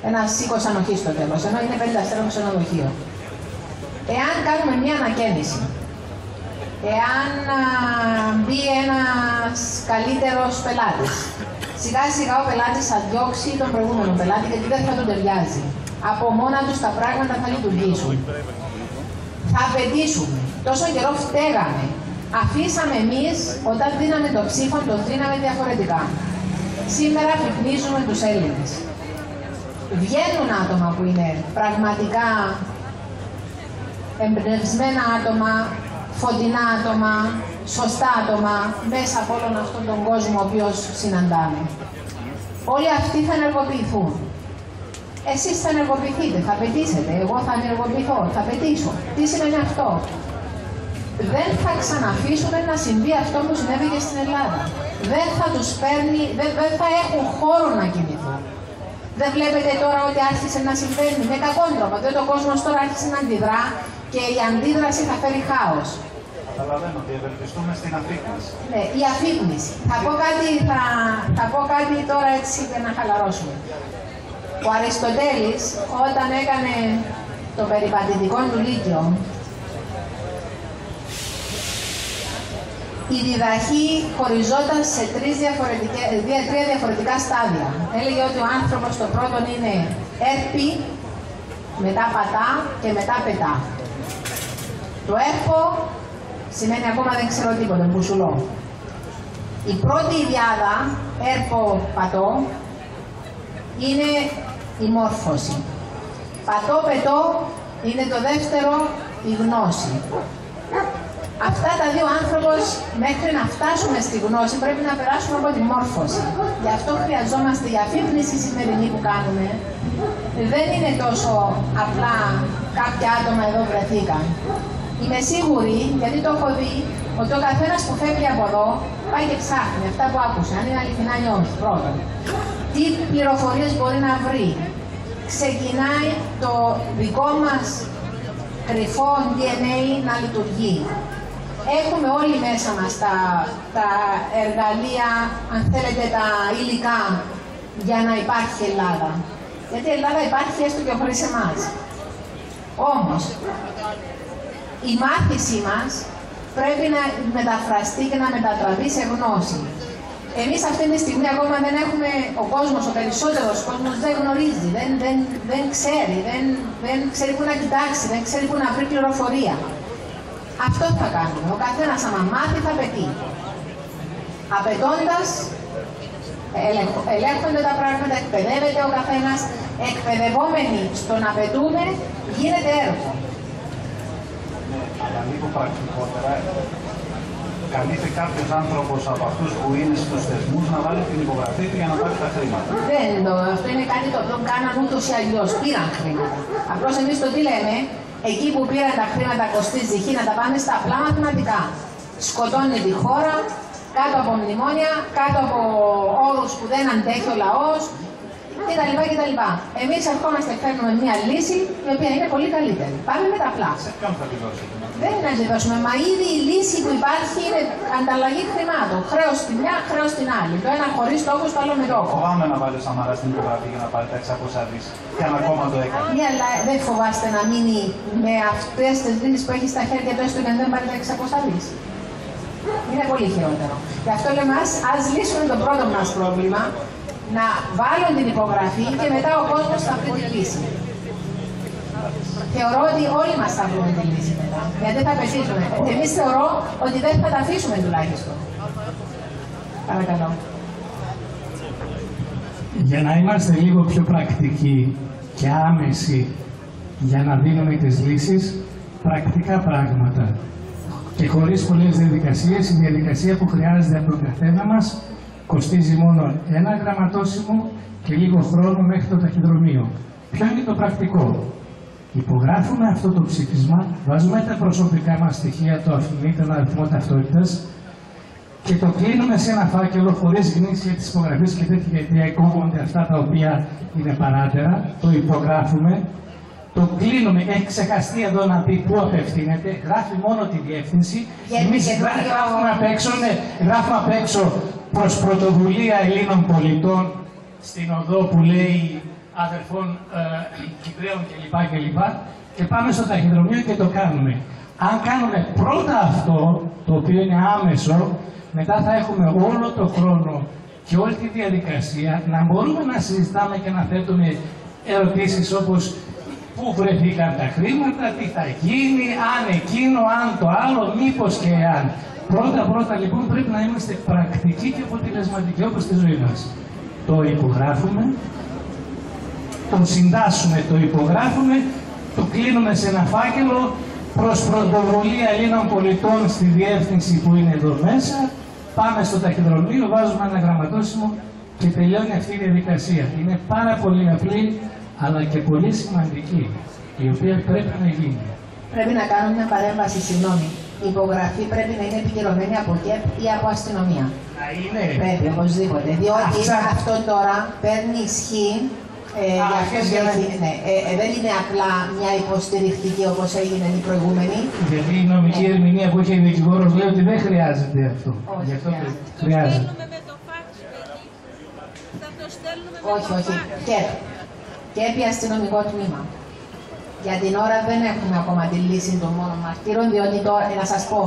ένα οίκος ανοχής στο τέλος, ενώ είναι 50 αστέρων ξενοδοχείο. Εάν κάνουμε μια ανακαίνιση, εάν μπει ένας καλύτερος πελάτης, σιγά σιγά ο πελάτης θα διώξει τον προηγούμενο πελάτη γιατί δεν θα τον ταιριάζει. Από μόνα τους τα πράγματα θα λειτουργήσουν. Θα απαιτήσουμε. Τόσο καιρό φταίγαμε. Αφήσαμε εμείς, όταν δίναμε το ψήφο, το δίναμε διαφορετικά. Σήμερα αφυπνίζουμε τους Έλληνες. Βγαίνουν άτομα που είναι πραγματικά εμπνευσμένα άτομα, φωτεινά άτομα, σωστά άτομα, μέσα από όλον αυτόν τον κόσμο ο οποίος συναντάμε. Όλοι αυτοί θα ενεργοποιηθούν. Εσείς θα ενεργοποιηθείτε, θα απαιτήσετε, εγώ θα ενεργοποιηθώ, θα απαιτήσω. Τι σημαίνει αυτό? Δεν θα ξαναφήσουμε να συμβεί αυτό που συνέβη και στην Ελλάδα. Δεν θα τους παίρνει, δεν θα έχουν χώρο να κινηθούν. Δεν βλέπετε τώρα ότι άρχισε να συμβαίνει με κακόν τρόπο, διότι ο κόσμος τώρα άρχισε να αντιδρά και η αντίδραση θα φέρει χάος. Καταλαβαίνω ότι ευελπιστούμε στην αφύπνιση. Ναι, η αφύπνιση. Θα πω κάτι τώρα έτσι για να χαλαρώσουμε. Ο Αριστοτέλης, όταν έκανε το περιπατητικό του Λύκειο, η διδαχή χωριζόταν σε τρία διαφορετικά στάδια. Έλεγε ότι ο άνθρωπος το πρώτο είναι έρπη, μετά πατά και μετά πετά. Το έρπο σημαίνει ακόμα δεν ξέρω τίποτα, μπουσουλό. Η πρώτη ιδιάδα, έρπο πατώ, είναι η μόρφωση. Πατώ πετώ είναι το δεύτερο, η γνώση. Αυτά τα δύο άνθρωποι μέχρι να φτάσουμε στη γνώση πρέπει να περάσουμε από τη μόρφωση. Γι' αυτό χρειαζόμαστε η αφύπνιση σημερινή που κάνουμε. Δεν είναι τόσο απλά κάποια άτομα εδώ βρεθήκαν. Είμαι σίγουρη, γιατί το έχω δει, ότι ο καθένας που φεύγει από εδώ πάει και ψάχνει αυτά που άκουσε, αν είναι αληθινά ή όχι. Πρώτον, τι πληροφορίες μπορεί να βρει. Ξεκινάει το δικό μας κρυφό DNA να λειτουργεί. Έχουμε όλοι μέσα μας τα εργαλεία, αν θέλετε, τα υλικά για να υπάρχει Ελλάδα. Γιατί η Ελλάδα υπάρχει έστω και χωρίς εμάς. Όμως, η μάθησή μας πρέπει να μεταφραστεί και να μετατραβεί σε γνώση. Εμείς αυτή τη στιγμή ακόμα δεν έχουμε, ο κόσμος, ο περισσότερος κόσμος δεν γνωρίζει, δεν ξέρει πού να κοιτάξει, δεν ξέρει πού να βρει πληροφορία. Αυτό θα κάνουμε. Ο καθένας άμα μάθει θα πετύχει. Απαιτώντας, ελέγχονται τα πράγματα, εκπαιδεύεται ο καθένας, εκπαιδευόμενοι στο να πετούμε, γίνεται έργο. Αλλά λίγο πρακτικότερα, καλείται κάποιος άνθρωπος από αυτούς που είναι στους θεσμούς να βάλει την υπογραφή του για να πάρει τα χρήματα. Αυτό είναι κάτι το οποίο κάναν ούτως ή αλλιώς. Πήραν χρήματα. Απλώς εμείς το τι λέμε, εκεί που πήραν τα χρήματα κοστίζει χ, να τα πάμε στα απλά μαθηματικά. Σκοτώνει τη χώρα, κάτω από μνημόνια, κάτω από όρους που δεν αντέχει ο λαός κτλ. Εμείς ερχόμαστε, φέρνουμε μια λύση η οποία είναι πολύ καλύτερη. Πάμε με τα απλά. Σε ποιον θα τη δώσετε? Δεν είναι να τη δώσουμε, μα ήδη η λύση που υπάρχει είναι ανταλλαγή χρημάτων. Χρέος στη μια, χρέος στην άλλη. Το ένα χωρίς στόχος, το άλλο με στόχο. Φοβάμαι να βάλει ο Σαμαράς την υπογραφή για να πάρει τα 600 δις. Και αν ακόμα το έκανε. Ναι, αλλά δεν φοβάστε να μείνει με αυτές τις λύσεις που έχει στα χέρια του, έστω και αν δεν πάρει τα 600 δις. Είναι πολύ χειρότερο. Γι' αυτό λέμε, ας λύσουμε το πρώτο μας πρόβλημα, να βάλουν την υπογραφή και μετά ο κόσμος θα βρει τη λύση. Θεωρώ ότι όλοι μας θα βρούμε τη λύση μετά, γιατί θα πετύχουμε. Εμείς θεωρώ ότι δεν θα τα αφήσουμε τουλάχιστον. Παρακαλώ. Για να είμαστε λίγο πιο πρακτικοί και άμεση για να δίνουμε τις λύσεις, πρακτικά πράγματα. Και χωρίς πολλές διαδικασίες, η διαδικασία που χρειάζεται από τον καθένα μας κοστίζει μόνο ένα γραμματόσημο και λίγο χρόνο μέχρι το ταχυδρομείο. Ποιο είναι το πρακτικό? Υπογράφουμε αυτό το ψήφισμα, βάζουμε τα προσωπικά μας στοιχεία, το αφημί, τον αριθμό ταυτότητας και το κλείνουμε σε ένα φάκελο χωρίς γνήσια της υπογραφής και τέτοια, γιατί διακόβονται αυτά τα οποία είναι παράτερα. Το υπογράφουμε, το κλείνουμε. Έχει ξεχαστεί εδώ να πει πού απευθύνεται, γράφει μόνο τη διεύθυνση. Εμείς γράφουμε απ' έξω προς πρωτοβουλία Ελλήνων πολιτών στην οδό που λέει αδερφών Κυπραίων κλπ. Και πάμε στο ταχυδρομείο και το κάνουμε. Αν κάνουμε πρώτα αυτό, το οποίο είναι άμεσο, μετά θα έχουμε όλο το χρόνο και όλη τη διαδικασία να μπορούμε να συζητάμε και να θέτουμε ερωτήσεις όπως πού βρεθήκαν τα χρήματα, τι θα γίνει, αν εκείνο, αν το άλλο, μήπως και αν. Πρώτα λοιπόν πρέπει να είμαστε πρακτικοί και αποτελεσματικοί όπως στη ζωή μας. Το υπογράφουμε, το συντάσσουμε, το υπογράφουμε, το κλείνουμε σε ένα φάκελο προς πρωτοβουλία Ελλήνων πολιτών στη διεύθυνση που είναι εδώ μέσα, πάμε στο ταχυδρομείο, βάζουμε ένα γραμματόσημο και τελειώνει αυτή η διαδικασία. Είναι πάρα πολύ απλή, αλλά και πολύ σημαντική, η οποία πρέπει να γίνει. Πρέπει να κάνουμε μια παρέμβαση, συγγνώμη. Η υπογραφή πρέπει να είναι επικυρωμένη από ΚΕΠ ή από αστυνομία. Να είναι. Πρέπει, οπωσδήποτε. Διότι αυτό τώρα παίρνει ισχύ. Δεν είναι απλά μια υποστηρικτική όπως έγινε η προηγούμενη. Γιατί η νομική ερμηνεία που έχει ο δικηγόρος λέει ότι δεν χρειάζεται αυτό. Όχι, γι' αυτό χρειάζεται. Όχι. ΚΕΠ ή αστυνομικό τμήμα. Για την ώρα δεν έχουμε ακόμα τη λύση των μόνων μαρτύρων, διότι τώρα, να σας πω,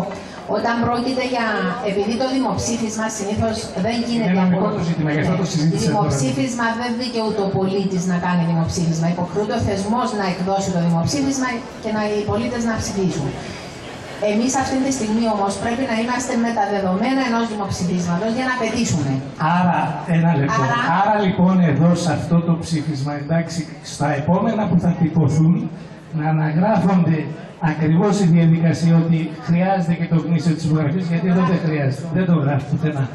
όταν πρόκειται για, επειδή το δημοψήφισμα συνήθως δεν γίνεται από δημοψήφισμα, δεν δικαιούται ο πολίτης να κάνει δημοψήφισμα. Υποχρεούται ο θεσμός να εκδώσει το δημοψήφισμα και οι πολίτες να ψηφίσουν. Εμείς αυτή τη στιγμή όμως πρέπει να είμαστε με τα δεδομένα ενός δημοψηφίσματος για να πετύσουμε. Άρα, ένα λεπτό. Άρα λοιπόν εδώ σε αυτό το ψήφισμα, εντάξει, στα επόμενα που θα τυπωθούν, να αναγράφονται ακριβώς η διαδικασία ότι χρειάζεται και το γνήσιο της υπογραφής, γιατί εδώ δεν χρειάζεται. Δεν το γράφει πουθενά.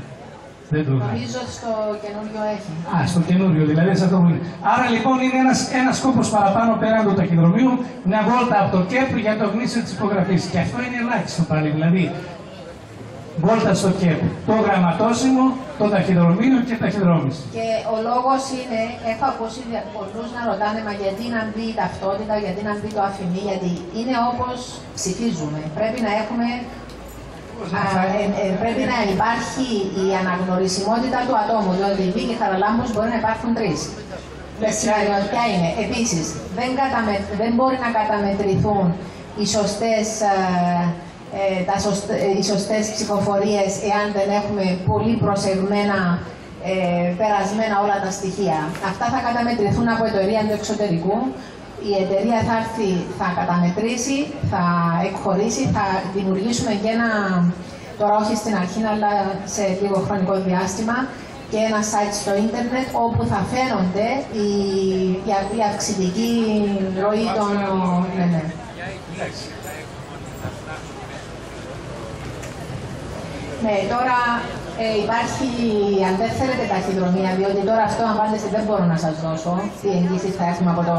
Νομίζω στο καινούριο έχει. Στο καινούριο, δηλαδή σε αυτό που είναι. Άρα λοιπόν είναι ένας σκόπος παραπάνω πέραν του ταχυδρομείου, μια βόλτα από το ΚΕΠ για το γνήσιο της υπογραφής. Και αυτό είναι ελάχιστο πάλι. Δηλαδή, βόλτα στο ΚΕΠ, το γραμματόσημο, το ταχυδρομείο και ταχυδρόμηση. Και ο λόγος είναι, έχω ακούσει πολλούς να ρωτάνε, μα γιατί να μπει η ταυτότητα, γιατί να μπει το αφημί, γιατί είναι όπως ψηφίζουμε. Πρέπει να έχουμε. Πρέπει να υπάρχει η αναγνωρισιμότητα του ατόμου, διότι η Βίκη Χαραλάμπους μπορεί να υπάρχουν 3. Δεν σημαίνει ποια είναι. Επίσης, δεν μπορεί να καταμετρηθούν οι σωστές ψηφοφορίες εάν δεν έχουμε πολύ προσεγμένα, περασμένα όλα τα στοιχεία. Αυτά θα καταμετρηθούν από εταιρεία του εξωτερικού. Η εταιρεία θα έρθει, θα καταμετρήσει, θα εκχωρήσει, θα δημιουργήσουμε και ένα, τώρα όχι στην αρχή, αλλά σε λίγο χρονικό διάστημα, και ένα site στο ίντερνετ όπου θα φαίνονται η αυξητική ροή των... Ναι. Ναι, τώρα υπάρχει, αν δεν θέλετε, ταχυδρομεία, διότι τώρα αυτό, αν πάντες, δεν μπορώ να σας δώσω τι εγγύσεις θα έχουμε από το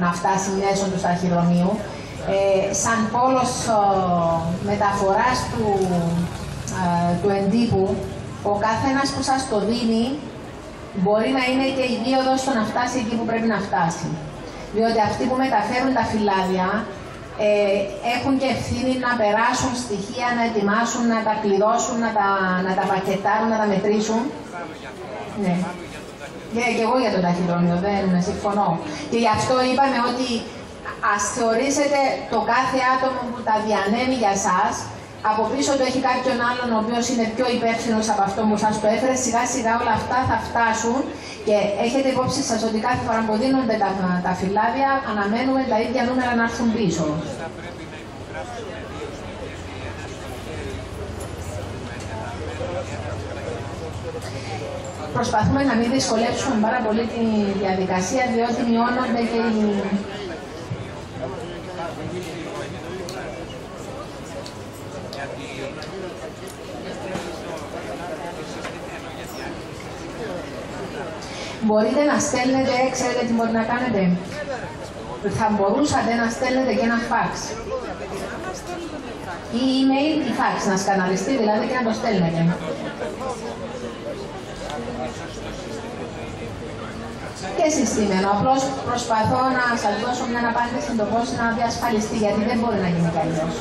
να φτάσει μέσω του ταχυδρομείου. Σαν πόλος μεταφοράς του εντύπου, ο καθένας που σας το δίνει μπορεί να είναι και η δίωδος στο να φτάσει εκεί που πρέπει να φτάσει. Διότι αυτοί που μεταφέρουν τα φυλάδια έχουν και ευθύνη να περάσουν στοιχεία, να ετοιμάσουν, να τα κλειδώσουν, να τα πακετάρουν, να τα μετρήσουν. Ναι. Και εγώ για το ταχυδρομείο, δεν συμφωνώ. Και γι' αυτό είπαμε ότι ας θεωρήσετε το κάθε άτομο που τα διανέμει για σας, από πίσω του έχει κάποιον άλλον ο οποίος είναι πιο υπεύθυνος από αυτό που σας το έφερε, σιγά σιγά όλα αυτά θα φτάσουν και έχετε υπόψη σας ότι κάθε φορά που δίνονται τα φυλάδια αναμένουμε τα ίδια νούμερα να έρθουν πίσω. Προσπαθούμε να μην δυσκολέψουμε πάρα πολύ τη διαδικασία, διότι μειώνονται και οι... Μπορείτε να στέλνετε, ξέρετε τι μπορεί να κάνετε. Θα μπορούσατε να στέλνετε και ένα φάξ. Ή email ή φάξ, να σκαναριστεί δηλαδή και να το στέλνετε. Και συστημένο. Απλώς προσπαθώ να σας δώσω μια απάντηση το πώς να διασφαλιστεί, γιατί δεν μπορεί να γίνει αλλιώς.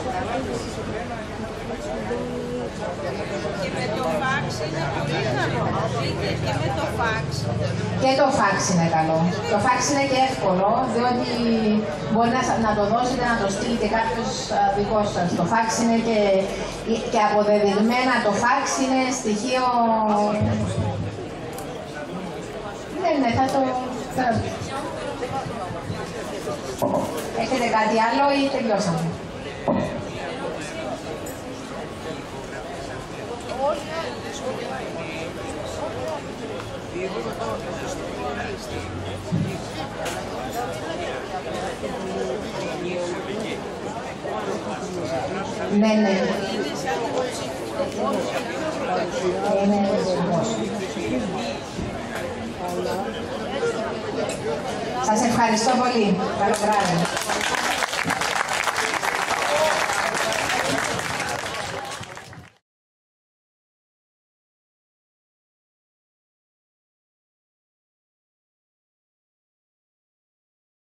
Και με το φάξ είναι πολύ καλό. Και με το φάξ. Και το φάξ είναι καλό. Το φάξ είναι και εύκολο, διότι μπορεί να το δώσετε, να το στείλει και κάποιος δικός σας. Το φάξ είναι και αποδεδειγμένα. Το φάξ είναι στοιχείο... Ναι, θα το... Έχετε κάτι άλλο ή τελειώσαμε? Ναι. Σας ευχαριστώ πολύ. Καλό βράδυ.